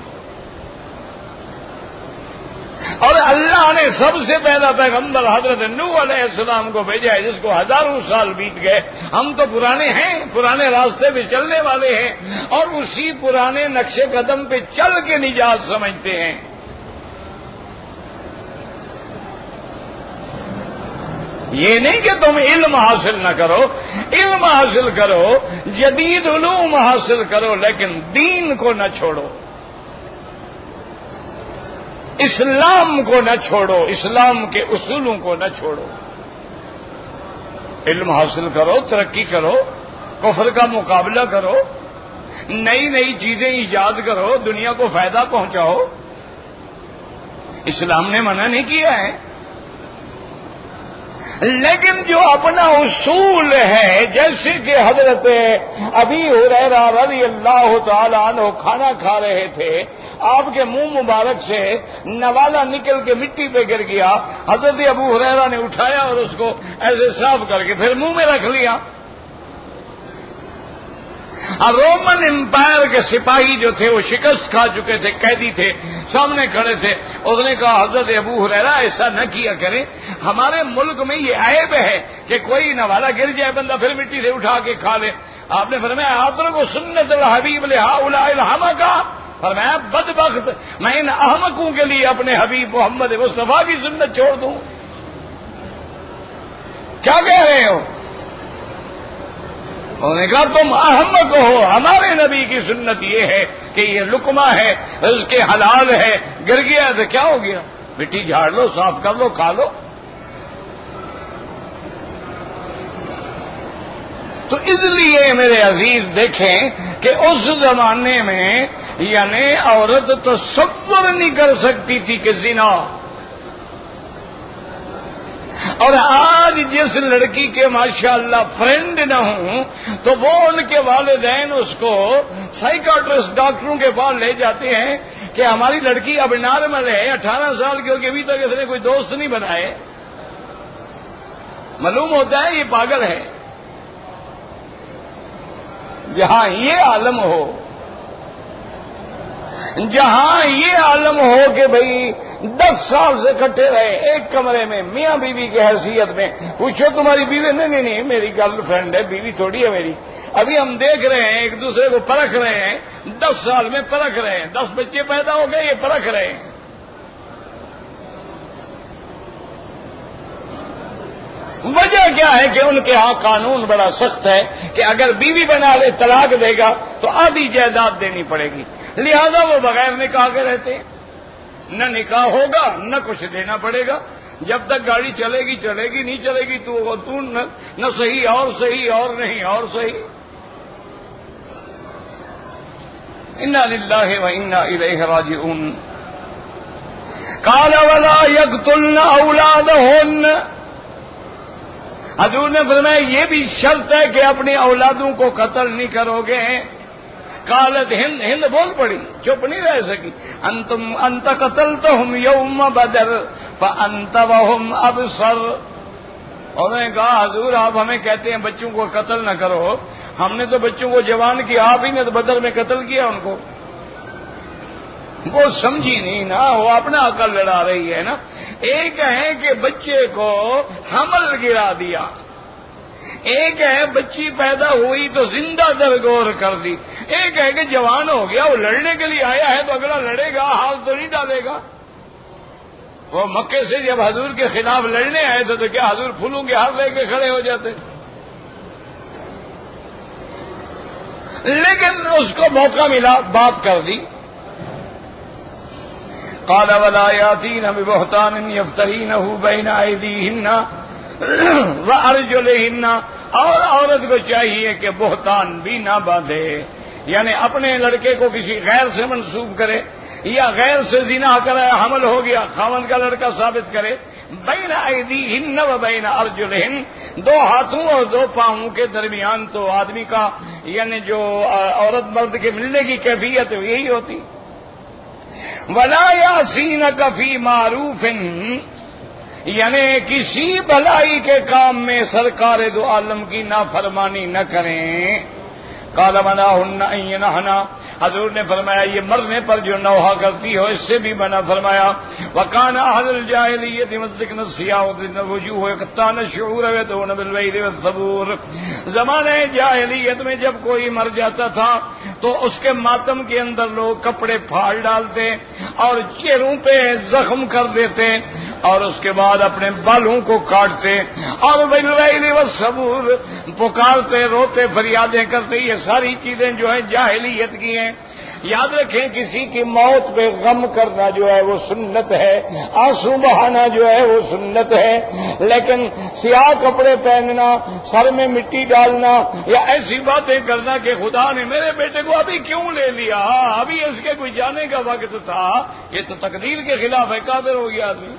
S1: اور اللہ نے سب سے پہلا پیغمبر حضرت نوح علیہ السلام کو بھیجا ہے جس کو ہزاروں سال بیت گئے۔ ہم تو پرانے ہیں، پرانے راستے پہ چلنے والے ہیں اور اسی پرانے نقش قدم پہ چل کے نجات سمجھتے ہیں۔ یہ نہیں کہ تم علم حاصل نہ کرو، علم حاصل کرو، جدید علوم حاصل کرو، لیکن دین کو نہ چھوڑو، اسلام کو نہ چھوڑو، اسلام کے اصولوں کو نہ چھوڑو۔ علم حاصل کرو، ترقی کرو، کفر کا مقابلہ کرو، نئی نئی چیزیں ایجاد کرو، دنیا کو فائدہ پہنچاؤ، اسلام نے منع نہیں کیا ہے۔ لیکن جو اپنا اصول ہے، جیسے کہ حضرت ابی ہریرہ رضی اللہ تعالی عنہ کھانا کھا رہے تھے، آپ کے منہ مبارک سے نوالا نکل کے مٹی پہ گر گیا، حضرت ابو ہریرہ نے اٹھایا اور اس کو ایسے صاف کر کے پھر منہ میں رکھ لیا۔ رومن امپائر کے سپاہی جو تھے وہ شکست کھا چکے تھے، قیدی تھے، سامنے کھڑے تھے، اس نے کہا حضرت ابو ہریرہ ایسا نہ کیا کریں، ہمارے ملک میں یہ عیب ہے کہ کوئی نوالا گر جائے بندہ پھر مٹی سے اٹھا کے کھا لے۔ آپ نے فرمایا اترکوا سنت الحبیب لہؤلاء الحمقى، فرمایا بدبخت، میں ان احمقوں کے لیے اپنے حبیب محمد مصطفیٰ کی سنت چھوڑ دوں؟ کیا کہہ رہے ہو؟ انہوں نے کہا تم احمق ہو، ہمارے نبی کی سنت یہ ہے کہ یہ لقمہ ہے، رزق حلال ہے، گر گیا تو کیا ہو گیا، مٹی جھاڑ لو، صاف کر لو، کھا لو۔ تو اس لیے میرے عزیز دیکھیں کہ اس زمانے میں یعنی عورت تصور نہیں کر سکتی تھی کہ زنا، اور آج جس لڑکی کے ماشاءاللہ فرینڈ نہ ہوں تو وہ ان کے والدین اس کو سائیکاٹرسٹ ڈاکٹروں کے پاس لے جاتے ہیں کہ ہماری لڑکی اب نارمل ہے، 18 سال کی ہوگی، ابھی تک اس نے کوئی دوست نہیں بنائے۔ معلوم ہوتا ہے یہ پاگل ہے۔ جہاں یہ عالم ہو، جہاں یہ عالم ہو کہ بھئی 10 سال سے اکٹھے رہے ایک کمرے میں میاں بیوی کی حیثیت میں، پوچھو تمہاری بیوی، نہیں میری گرل فرینڈ ہے، بیوی تھوڑی ہے میری، ابھی ہم دیکھ رہے ہیں ایک دوسرے کو پرکھ رہے ہیں، 10 سال میں پرکھ رہے ہیں، 10 بچے پیدا ہو گئے، یہ پرکھ رہے ہیں۔ وجہ کیا ہے کہ ان کے ہاں قانون بڑا سخت ہے کہ اگر بیوی بنا لے طلاق دے گا تو آدھی جائیداد دینی پڑے گی، لہذا وہ بغیر نکاح کے رہتے ہیں، نہ نکاح ہوگا نہ کچھ دینا پڑے گا، جب تک گاڑی چلے گی نہیں چلے گی تو نہ صحیح اور صحیح اور نہیں اور صحیح۔ انا للہ و انا الیہ راجعون۔ قال ولا یقتلن اولادہن، حضور نے فرمایا یہ بھی شرط ہے کہ اپنی اولادوں کو قتل نہیں کرو گے۔ قالت ہند، ہند بول پڑی، چپ نہیں رہ سکی، انت قتلتہم یوم بدر فانت وہم ابصر. انہوں نے کہا حضور آپ ہمیں کہتے ہیں بچوں کو قتل نہ کرو، ہم نے تو بچوں کو جوان کیا، آپ ہی نے تو بدر میں قتل کیا ان کو. وہ سمجھی نہیں نا، وہ اپنا عقل لڑا رہی ہے نا. ایک ہے کہ بچے کو حمل گرا دیا، ایک ہے بچی پیدا ہوئی تو زندہ درگور کر دی، ایک ہے کہ جوان ہو گیا، وہ لڑنے کے لیے آیا ہے تو اگلا لڑے گا، ہاتھ تو نہیں ڈالے گا. وہ مکے سے جب حضور کے خلاف لڑنے آئے تھے تو کیا حضور پھولوں کے ہاتھ لے کے کھڑے ہو جاتے؟ لیکن اس کو موقع ملا، بات کر دی. قال ولا ياتين ببهتان يفترينه بين ايديهن وارجلهن. اور عورت کو چاہیے کہ بہتان بھی نہ باندھے، یعنی اپنے لڑکے کو کسی غیر سے منسوب کرے یا غیر سے زنا کرے، حمل ہو گیا خاوند کا لڑکا ثابت کرے. بین ایدیہن و بین ارجلہن، دو ہاتھوں اور دو پاؤں کے درمیان تو آدمی کا یعنی جو عورت مرد کے ملنے کی کیفیت یہی ہوتی. ولا یعصینک فی معروف، یعنی کسی بھلائی کے کام میں سرکار دو عالم کی نافرمانی نہ کریں. قال منعهن ان ينحنا، حضور نے فرمایا یہ مرنے پر جو نوحہ کرتی ہو اس سے بھی منع فرمایا. وکان اہل الجاہلیۃ یمسکن الثیاب وجوہ یقطعن الشعور ويدعون بالویل والصبور. زمانہ جاہلیت میں جب کوئی مر جاتا تھا تو اس کے ماتم کے اندر لوگ کپڑے پھاڑ ڈالتے اور چہروں پہ زخم کر دیتے اور اس کے بعد اپنے بالوں کو کاٹتے اور بالویل والصبور پکارتے، روتے، فریادیں کرتے. یہ ساری چیزیں جو ہیں جاہلیت کی ہیں. یاد رکھیں کسی کی موت پہ غم کرنا جو ہے وہ سنت ہے، آنسو بہانا جو ہے وہ سنت ہے، لیکن سیاہ کپڑے پہننا، سر میں مٹی ڈالنا یا ایسی باتیں کرنا کہ خدا نے میرے بیٹے کو ابھی کیوں لے لیا، ابھی اس کے کوئی جانے کا وقت تھا، یہ تو تقدیر کے خلاف ہے، کافر ہو گیا آدمی.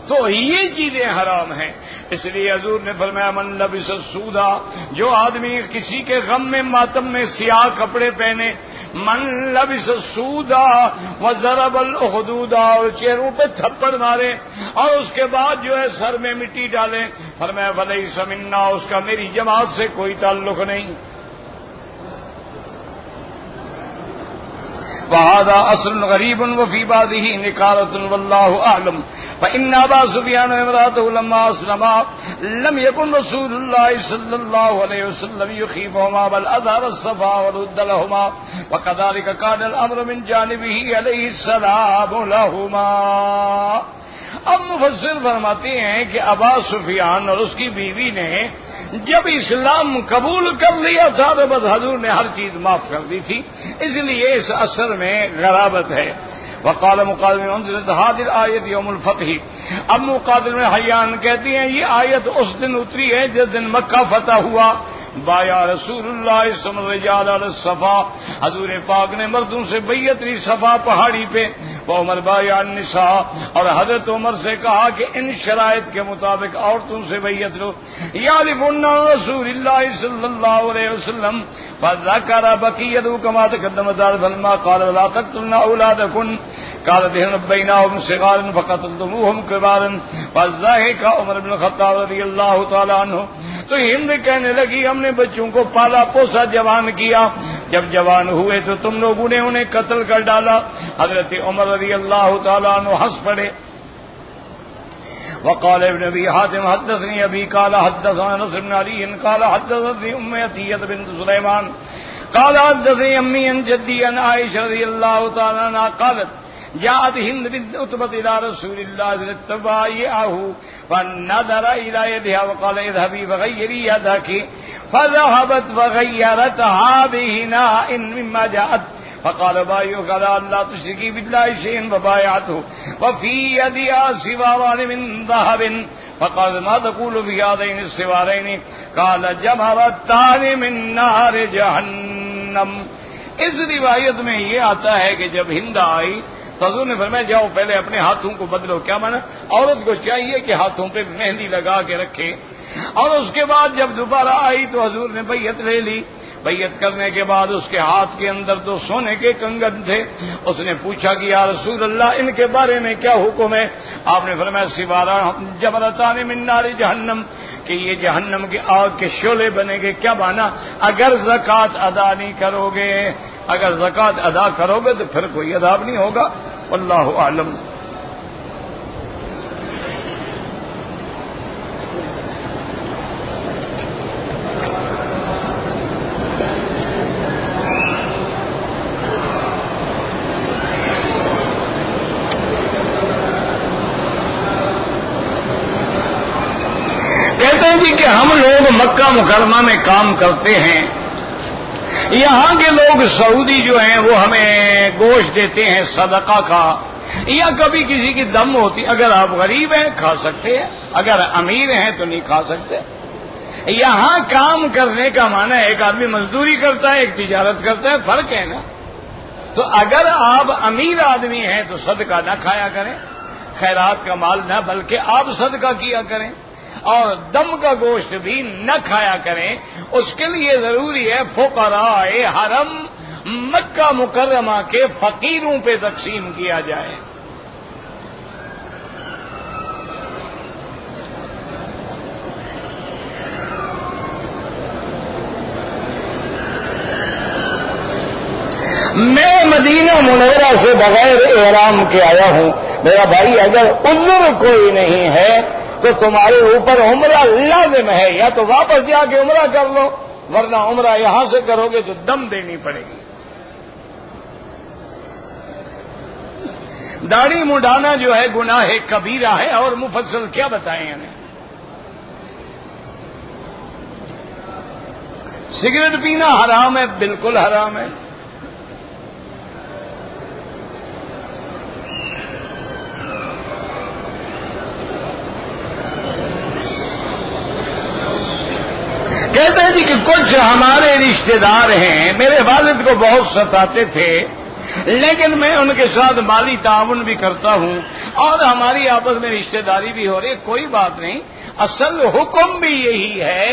S1: تو یہ چیزیں حرام ہیں. اس لیے حضور نے فرمایا من لبس السودا، جو آدمی کسی کے غم میں ماتم میں سیاہ کپڑے پہنے، من لبس السودا وضرب الحدود، اور چہروں پہ تھپڑ مارے اور اس کے بعد جو ہے سر میں مٹی ڈالے، فرمایا فلیس منا، اس کا میری جماعت سے کوئی تعلق نہیں. وهذا اصل غریب وفي بعضه نكارة والله اعلم. فإن ابا سفيان وامراته لما اسلما لم يكن رسول الله صلى الله عليه وسلم يخيفهما بل اظهر الصفا ورد لهما، وكذلك كان الامر من جانبه عليه السلام لهما. اب مفسر فرماتے ہیں کہ ابا سفیان اور اس کی بیوی نے جب اسلام قبول کر لیا تھا تو بس حضور نے ہر چیز معاف کر دی تھی، اس لیے اس اثر میں غرابت ہے. وقال مقابل میں انزلت هذه الآیت یوم الفتح. اب مقابل میں حیان کہتی ہیں یہ آیت اس دن اتری ہے جس دن مکہ فتح ہوا. بایا رسول اللہ صلی اللہ علیہ وسلم علی الصفا، حضور پاک نے مردوں سے بیعت لی صفا پہاڑی پہ. وہ عمر بایا النساء، اور حضرت عمر سے کہا کہ ان شرائط کے مطابق عورتوں سے بیعت لو. یعرفون رسول اللہ صلی اللہ علیہ وسلم فذکر بقیۃ کما تقدم دار فلما قال لا تقتلن اولادکن قال دہن بینہم صغار فقتلتموہم کبارا فضحک عمر بن الخطاب رضی اللہ تعالی عنہ. تو ہند کہنے لگی ہم نے بچوں کو پالا پوسا جوان کیا، جب جوان ہوئے تو تم لوگوں نے انہیں قتل کر ڈالا. حضرت عمر رضی اللہ تعالیٰ عنہ ہنس پڑے. وقال ابن ابي حاتم حدثني ابي قال حدثنا نصر بن علي قال حدثني ام عطية بنت سليمان قال حدثني امي عن جدي عن عائشة رضي الله تعالى عنها قالت جاءت هند بنت عتبة الى رسول الله لتبايعه فنظر الى يدها وقال اذهبي فغيري يدك فذهبت فغيرتها بهناء مما جاءت فقال بايعك على ان لا تشركي بالله شيئا فبايعته وفي يدها سواران من ذهب فقال ما تقول في هذين السوارين قال جمرتان من نار جهنم. اس روایت میں یہ آتا ہے کہ جب ہند آئی تو حضور نے فرمایا جاؤ پہلے اپنے ہاتھوں کو بدلو. کیا مانا؟ عورت کو چاہیے کہ ہاتھوں پہ مہندی لگا کے رکھے. اور اس کے بعد جب دوبارہ آئی تو حضور نے بیعت لے لی. بیعت کرنے کے بعد اس کے ہاتھ کے اندر 2 سونے کے کنگن تھے. اس نے پوچھا کہ یا رسول اللہ ان کے بارے میں کیا حکم ہے؟ آپ نے فرمایا سوارا جمرتان من نار جہنم، کہ یہ جہنم کی آگ کے شعلے بنے گے. کیا مانا؟ اگر زکوٰۃ ادا نہیں کرو گے، اگر زکوٰۃ ادا کرو گے تو پھر کوئی عذاب نہیں ہوگا. واللہ اعلم. جی کہ ہم لوگ مکہ مکرمہ میں کام کرتے ہیں، یہاں کے لوگ سعودی جو ہیں وہ ہمیں گوشت دیتے ہیں صدقہ کا، یا کبھی کسی کی دم ہوتی. اگر آپ غریب ہیں کھا سکتے ہیں، اگر امیر ہیں تو نہیں کھا سکتے. یہاں کام کرنے کا معنی ہے ایک آدمی مزدوری کرتا ہے، ایک تجارت کرتا ہے، فرق ہے نا. تو اگر آپ امیر آدمی ہیں تو صدقہ نہ کھایا کریں، خیرات کا مال نہ، بلکہ آپ صدقہ کیا کریں. اور دم کا گوشت بھی نہ کھایا کریں. اس کے لیے ضروری ہے فقراء حرم مکہ مکرمہ کے فقیروں پہ تقسیم کیا جائے. میں مدینہ منورہ سے بغیر احرام کے آیا ہوں. میرا بھائی اگر عذر کوئی نہیں ہے تو تمہارے اوپر عمرہ لازم ہے، یا تو واپس جا کے عمرہ کر لو، ورنہ عمرہ یہاں سے کرو گے تو دم دینی پڑے گی. داڑھی مڈانا جو ہے گناہ کبیرہ ہے، اور مفصل کیا بتائیں ہمیں. سگریٹ پینا حرام ہے، بالکل حرام ہے. کہتے ہیں جی کہ کچھ ہمارے رشتہ دار ہیں، میرے والد کو بہت ستاتے تھے، لیکن میں ان کے ساتھ مالی تعاون بھی کرتا ہوں اور ہماری آپس میں رشتہ داری بھی ہو رہی ہے. کوئی بات نہیں، اصل حکم بھی یہی ہے.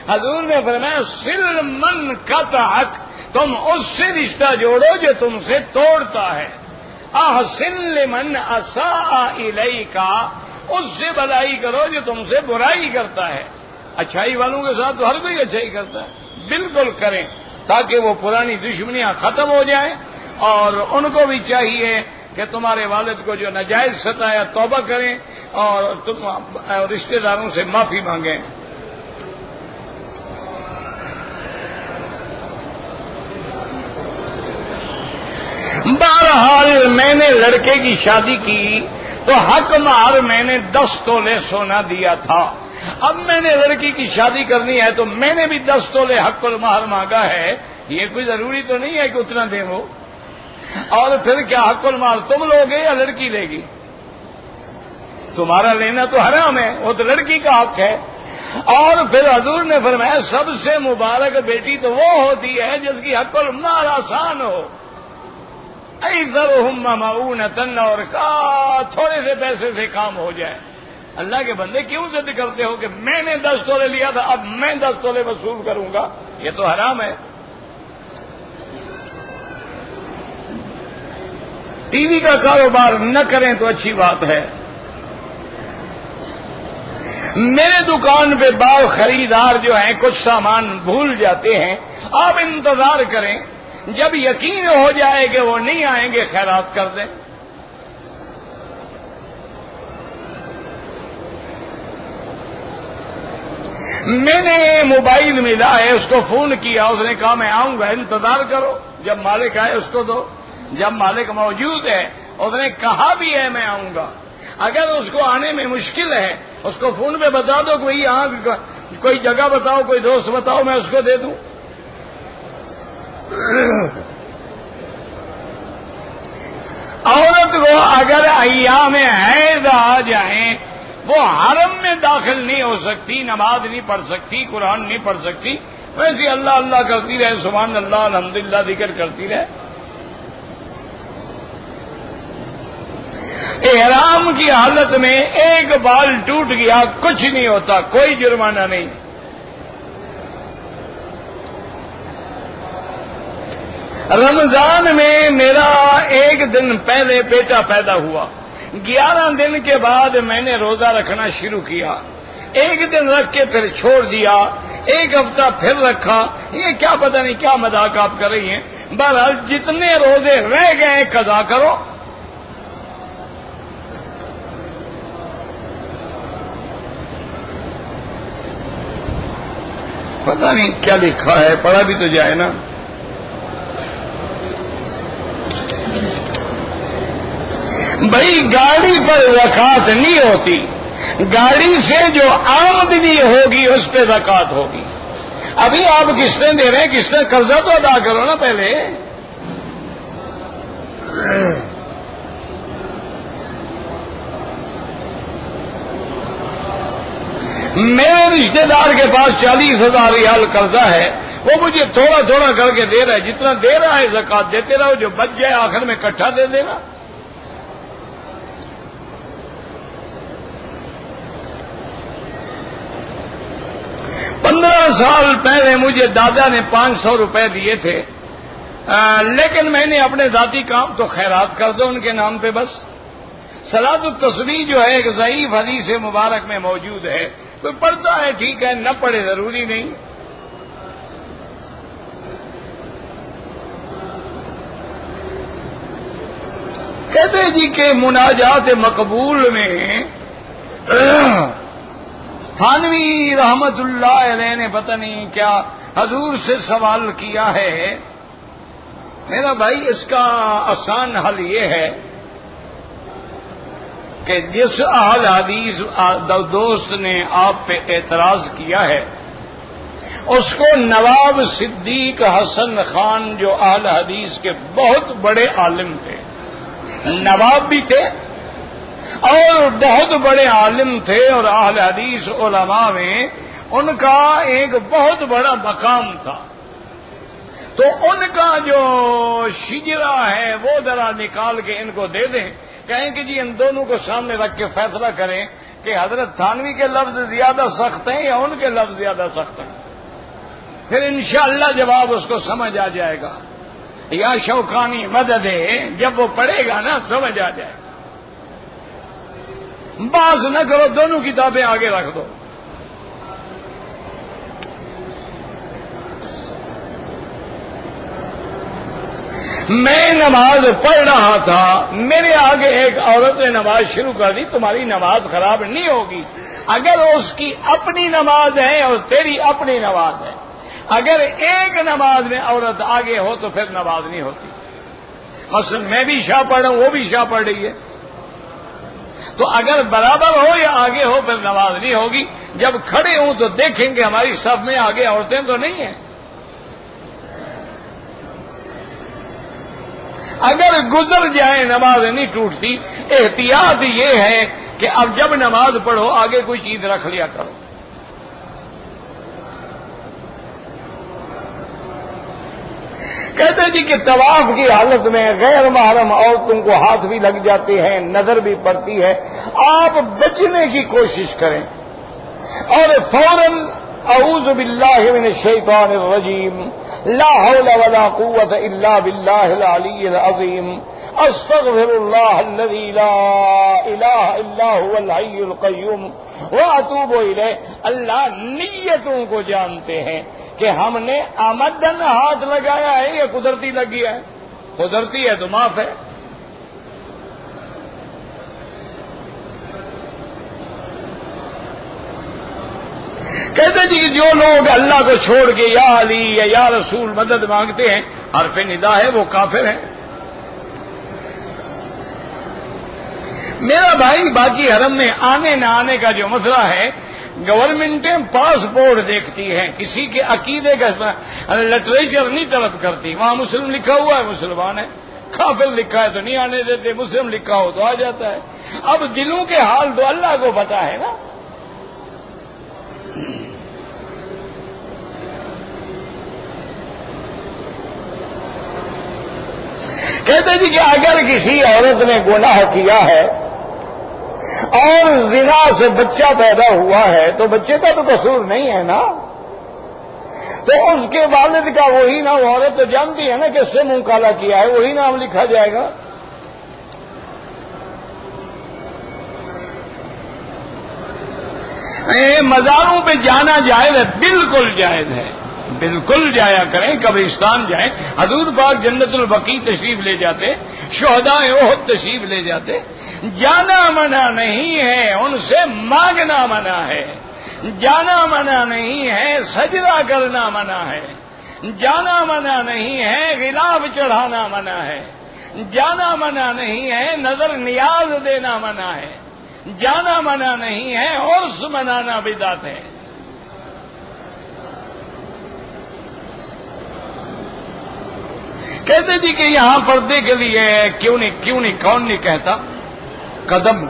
S1: حضور نے فرمایا سل من قطعک، تم اس سے رشتہ جوڑو جو تم سے توڑتا ہے. احسن لمن اساء الیک، اس سے بھلائی کرو جو تم سے برائی کرتا ہے. اچھائی والوں کے ساتھ تو ہر کوئی اچھائی کرتا ہے، بالکل کریں تاکہ وہ پرانی دشمنیاں ختم ہو جائیں. اور ان کو بھی چاہیے کہ تمہارے والد کو جو ناجائز ستایا توبہ کریں اور تم رشتہ داروں سے معافی مانگیں. بہرحال میں نے لڑکے کی شادی کی تو حق مہر میں نے 10 تولے سونا دیا تھا. اب میں نے لڑکی کی شادی کرنی ہے تو میں نے بھی 10 تولے حق المہر مانگا ہے. یہ کوئی ضروری تو نہیں ہے کہ اتنا دیں وہ. اور پھر کیا حق المہر تم لوگے یا لڑکی لے گی؟ تمہارا لینا تو حرام ہے، وہ تو لڑکی کا حق ہے. اور پھر حضور نے فرمایا سب سے مبارک بیٹی تو وہ ہوتی ہے جس کی حق المہر آسان ہو. ایذرہم معونۃ، اور تھوڑے سے پیسے سے کام ہو جائے. اللہ کے بندے کیوں ضد کرتے ہو کہ میں نے 10 تولے لیا تھا اب میں 10 تولے وصول کروں گا؟ یہ تو حرام ہے. ٹی وی کا کاروبار نہ کریں تو اچھی بات ہے. میرے دکان پہ بعض خریدار جو ہیں کچھ سامان بھول جاتے ہیں. آپ انتظار کریں، جب یقین ہو جائے کہ وہ نہیں آئیں گے خیرات کر دیں. میں نے موبائل ملا ہے، اس کو فون کیا، اس نے کہا میں آؤں گا. انتظار کرو، جب مالک آئے اس کو دو. جب مالک موجود ہے اس نے کہا بھی ہے میں آؤں گا. اگر اس کو آنے میں مشکل ہے اس کو فون پہ بتا دو کہ یہاں کوئی جگہ بتاؤ، کوئی دوست بتاؤ، میں اس کو دے دوں. عورت کو اگر ایام حیض آ جائیں وہ حرم میں داخل نہیں ہو سکتی، نماز نہیں پڑھ سکتی، قرآن نہیں پڑھ سکتی. ویسے اللہ اللہ کرتی رہے، سبحان اللہ الحمدللہ ذکر کرتی رہے. احرام کی حالت میں ایک بال ٹوٹ گیا کچھ نہیں ہوتا، کوئی جرمانہ نہیں. رمضان میں میرا ایک دن پہلے بیٹا پیدا ہوا، 11 دن کے بعد میں نے روزہ رکھنا شروع کیا، ایک دن رکھ کے پھر چھوڑ دیا، ایک ہفتہ پھر رکھا، یہ کیا پتہ نہیں کیا مذاق آپ کر رہی ہیں۔ بہرحال جتنے روزے رہ گئے قضا کرو۔ پتہ نہیں کیا لکھا ہے، پڑھا بھی تو جائے نا۔ بھائی گاڑی پر زکات نہیں ہوتی، گاڑی سے جو آمدنی ہوگی اس پہ زکات ہوگی۔ ابھی آپ قسطیں دے رہے ہیں، قسطیں قرضہ تو ادا کرو نا پہلے۔ میرے رشتے دار کے پاس 40,000 ریال قرضہ ہے، وہ مجھے تھوڑا تھوڑا کر کے دے رہا ہے، جتنا دے رہا ہے زکات دیتے رہو، جو بچ جائے آخر میں اکٹھا دے دینا۔ پندرہ سال پہلے مجھے دادا نے 500 روپے دیے تھے، لیکن میں نے اپنے ذاتی کام تو خیرات کر دو ان کے نام پہ بس۔ صلاۃ التسبیح جو ہے ایک ضعیف حدیث مبارک میں موجود ہے، کوئی پڑھتا ہے ٹھیک ہے، نہ پڑھے ضروری نہیں۔ کہتے جی کہ مناجات مقبول میں تھانوی رحمت اللہ علیہ نے پتہ نہیں کیا حضور سے سوال کیا ہے۔ میرا بھائی اس کا آسان حل یہ ہے کہ جس اہل حدیث دوست نے آپ پہ اعتراض کیا ہے اس کو نواب صدیق حسن خان جو اہل حدیث کے بہت بڑے عالم تھے، نواب بھی تھے اور بہت بڑے عالم تھے، اور اہل حدیث علماء میں ان کا ایک بہت بڑا مقام تھا، تو ان کا جو شجرا ہے وہ ذرا نکال کے ان کو دے دیں، کہیں کہ جی ان دونوں کو سامنے رکھ کے فیصلہ کریں کہ حضرت تھانوی کے لفظ زیادہ سخت ہیں یا ان کے لفظ زیادہ سخت ہیں، پھر انشاءاللہ جواب اس کو سمجھ آ جائے گا۔ یا شوکانی مدد ہے، جب وہ پڑھے گا نا سمجھ آ جائے گا۔ باز نہ کرو، دونوں کتابیں آگے رکھ دو۔ میں نماز پڑھ رہا تھا، میرے آگے ایک عورت نے نماز شروع کر دی، تمہاری نماز خراب نہیں ہوگی اگر اس کی اپنی نماز ہے اور تیری اپنی نماز ہے۔ اگر ایک نماز میں عورت آگے ہو تو پھر نماز نہیں ہوتی۔ مثلا میں بھی عشاء پڑھ رہا ہوں، وہ بھی عشاء پڑھ رہی ہے، تو اگر برابر ہو یا آگے ہو پھر نماز نہیں ہوگی۔ جب کھڑے ہوں تو دیکھیں کہ ہماری صف میں آگے عورتیں تو نہیں ہیں۔ اگر گزر جائے نماز نہیں ٹوٹتی۔ احتیاط یہ ہے کہ اب جب نماز پڑھو آگے کوئی چیز رکھ لیا کرو۔ کہتے جی کہ طواف کی حالت میں غیر محرم عورتوں کو ہاتھ بھی لگ جاتے ہیں، نظر بھی پڑتی ہے، آپ بچنے کی کوشش کریں اور فوراً اعوذ باللہ من الشیطان الرجیم، لا حول ولا قوة الا باللہ العلی العظیم، استغفر اللہ الذی لا الہ الا هو الحی القیوم واتوب الیہ۔ اللہ نیتوں کو جانتے ہیں کہ ہم نے آمدن ہاتھ لگایا ہے یا قدرتی لگ گیا ہے، قدرتی ہے تو معاف ہے۔ کہتے جی کہ جو لوگ اللہ کو چھوڑ کے یا علی یا رسول مدد مانگتے ہیں، حرف ندا ہے، وہ کافر ہیں۔ میرا بھائی باقی حرم میں آنے نہ آنے کا جو مسئلہ ہے، گورنمنٹیں پاسپورٹ دیکھتی ہیں، کسی کے عقیدے کا لٹریچر نہیں طلب کرتی۔ وہاں مسلم لکھا ہوا ہے مسلمان ہے، کافر لکھا ہے تو نہیں آنے دیتے، مسلم لکھا ہو تو آ جاتا ہے۔ اب دلوں کے حال تو اللہ کو پتا ہے نا۔ کہتے جی کہ اگر کسی عورت نے گناہ کیا ہے اور زنا سے بچہ پیدا ہوا ہے تو بچے کا تو قصور نہیں ہے نا، تو اس کے والد کا وہی نام، عورت تو جانتی ہے نا کہ اس سے منہ کالا کیا ہے، وہی نام لکھا جائے گا. مزاروں پہ جانا جائز ہے، بالکل جائز ہے، بالکل جایا کریں، قبرستان جائیں. حضور پاک جنت البقیع تشریف لے جاتے، شہداء احد تشریف لے جاتے. جانا منع نہیں ہے، ان سے مانگنا منع ہے. جانا منع نہیں ہے، سجدہ کرنا منع ہے. جانا منع نہیں ہے، غلاف چڑھانا منع ہے. جانا منع نہیں ہے، نظر نیاز دینا منع ہے. جانا منع نہیں ہے، عرس منانا بدعت ہے. کہتے جی کہ یہاں پردے کے لیے کیوں نہیں کون نہیں کہتا.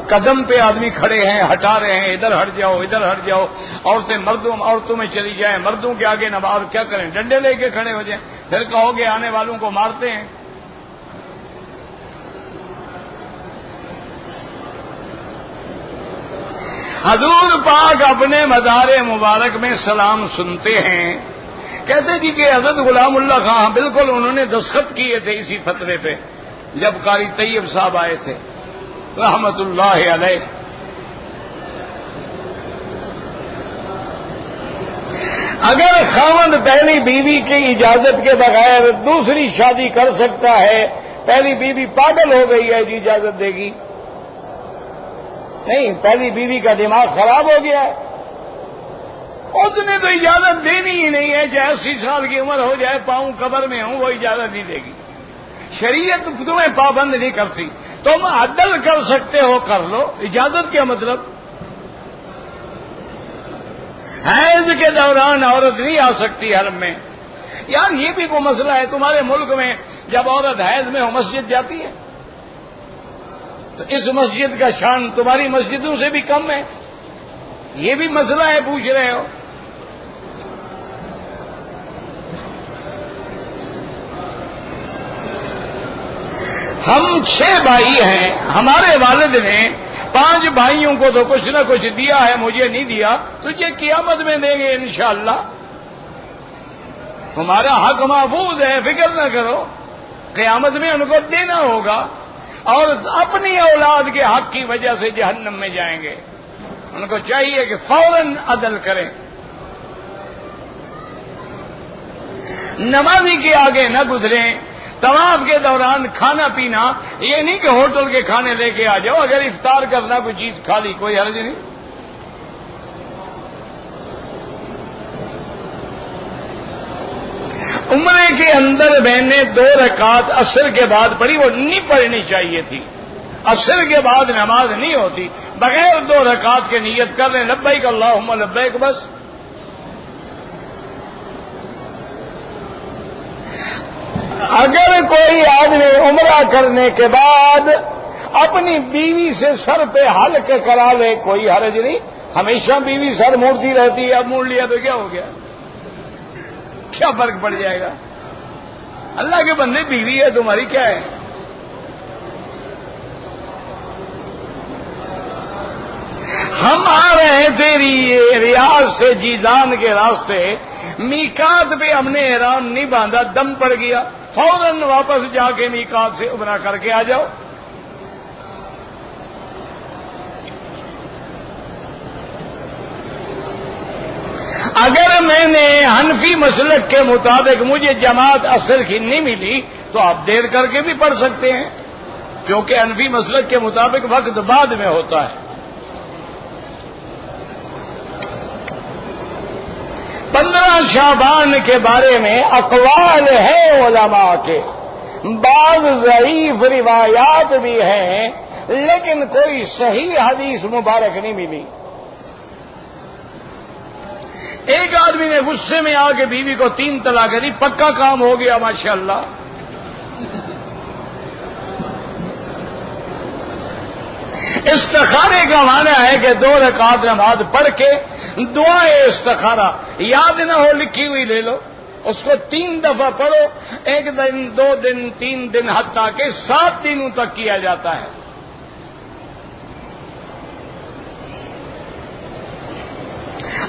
S1: قدم پہ آدمی کھڑے ہیں، ہٹا رہے ہیں، ادھر ہٹ جاؤ ادھر ہٹ جاؤ. عورتوں میں چلی جائیں، مردوں کے آگے نماز کیا کریں، ڈنڈے لے کے کھڑے ہو جائیں. پھر کہو گے آنے والوں کو مارتے ہیں. حضور پاک اپنے مزار مبارک میں سلام سنتے ہیں. کہتے جی کہ حضرت غلام اللہ خان بالکل انہوں نے دستخط کیے تھے اسی فتوے پہ جب قاری طیب صاحب آئے تھے رحمت اللہ علیہ. اگر خاوند پہلی بیوی کی اجازت کے بغیر دوسری شادی کر سکتا ہے، پہلی بیوی پاگل ہو گئی ہے جی اجازت دے گی؟ نہیں، پہلی بیوی کا دماغ خراب ہو گیا ہے، اس نے تو اجازت دینی ہی نہیں ہے. چاہے 80 سال کی عمر ہو جائے، پاؤں قبر میں ہوں، وہ اجازت نہیں دے گی. شریعت تمہیں پابند نہیں کرتی. تم عدل کر سکتے ہو کر لو، اجازت کیا مطلب؟ حیض کے دوران عورت نہیں آ سکتی حرم میں. یار یہ بھی کوئی مسئلہ ہے تمہارے ملک میں؟ جب عورت حیض میں ہو مسجد جاتی ہے تو اس مسجد کا شان تمہاری مسجدوں سے بھی کم ہے. یہ بھی مسئلہ ہے، پوچھ رہے ہو. ہم 6 بھائی ہیں، ہمارے والد نے 5 بھائیوں کو تو کچھ نہ کچھ دیا ہے، مجھے نہیں دیا. تجھے قیامت میں دیں گے انشاءاللہ. تمہارا حق محفوظ ہے، فکر نہ کرو. قیامت میں ان کو دینا ہوگا، اور اپنی اولاد کے حق کی وجہ سے جہنم میں جائیں گے. ان کو چاہیے کہ فوراً عدل کریں. نمازی کے آگے نہ گزریں. طواف کے دوران کھانا پینا یہ نہیں کہ ہوٹل کے کھانے لے کے آ جاؤ. اگر افطار کرنا کوئی چیز کھا لی کوئی حرج نہیں. عمرے کے اندر میں نے 2 رکعت عصر کے بعد پڑھی، وہ نہیں پڑھنی چاہیے تھی. عصر کے بعد نماز نہیں ہوتی، بغیر 2 رکعت کے نیت کر لیں لبیک اللہم لبیک بس. اگر کوئی آدمی عمرہ کرنے کے بعد اپنی بیوی سے سر پہ حلق کرا لے کوئی حرج نہیں. ہمیشہ بیوی سر موڑتی رہتی ہے، اب موڑ لیا تو کیا ہو گیا؟ کیا فرق پڑ جائے گا؟ اللہ کے بندے، بیوی ہے تمہاری، کیا ہے؟ ہم آ رہے ہیں تیری ریاض سے جیزان کے راستے، میقات پہ ہم نے احرام نہیں باندھا، دم پڑ گیا، فوراً واپس جا کے میقات سے عمرہ کر کے آ جاؤ. اگر میں نے حنفی مسلک کے مطابق مجھے جماعت عصر کی نہیں ملی تو آپ دیر کر کے بھی پڑھ سکتے ہیں، کیونکہ حنفی مسلک کے مطابق وقت بعد میں ہوتا ہے. 15 شعبان کے بارے میں اقوال ہیں علماء کے، بعض ضعیف روایات بھی ہیں، لیکن کوئی صحیح حدیث مبارک نہیں ملی. ایک آدمی نے غصے میں آ کے بیوی کو 3 طلاق دی، پکا کام ہو گیا ماشاءاللہ. استخارے کا معنی ہے کہ 2 رکعت نماز پڑھ کے دعائے استخارہ یاد نہ ہو لکھی ہوئی لے لو، اس کو 3 دفعہ پڑھو. 1 دن 2 دن 3 دن حتیٰ کہ 7 دنوں تک کیا جاتا ہے.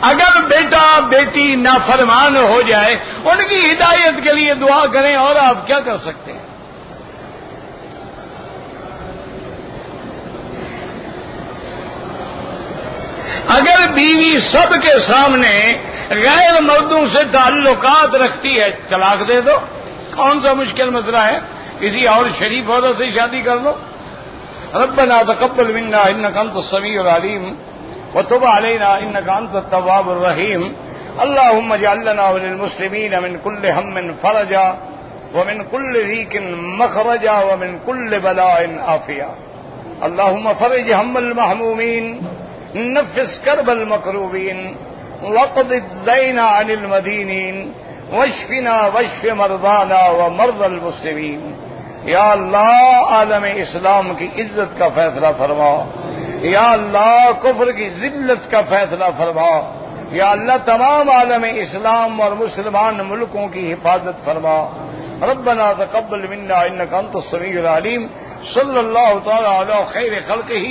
S1: اگر بیٹا بیٹی نافرمان ہو جائے ان کی ہدایت کے لیے دعا کریں، اور آپ کیا کر سکتے ہیں؟ اگر بیوی سب کے سامنے غیر مردوں سے تعلقات رکھتی ہے، طلاق دے دو، کون سا مشکل مسئلہ ہے؟ کسی اور شریف عورت سے شادی کر دو۔ ربنا تقبل منا انك انت السميع العليم وتب علينا انك انت التواب الرحيم اللهم اجعل لنا وللمسلمين من كل هم فرجا ومن كل ضيق مخرجا ومن كل بلاء عافيا اللهم فرج هم المهمومين نفس كرب المكروبين وقض الدين عن المدينين واشفنا واشف مرضانا ومرضى المسلمين۔ یا اللہ عالم اسلام کی عزت کا فیصلہ فرما، یا اللہ کفر کی ذلت کا فیصلہ فرما، یا اللہ تمام عالم اسلام اور مسلمان ملکوں کی حفاظت فرما۔ ربنا تقبل منا انك انت السميع العليم صلی اللہ تعالی علی خیر خلقہ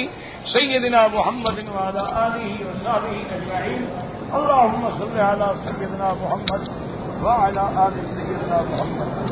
S1: سیدنا محمد وعلى آلہ وصحبہ اجمعین۔ اللهم صل على سيدنا محمد وعلى آل سيدنا محمد۔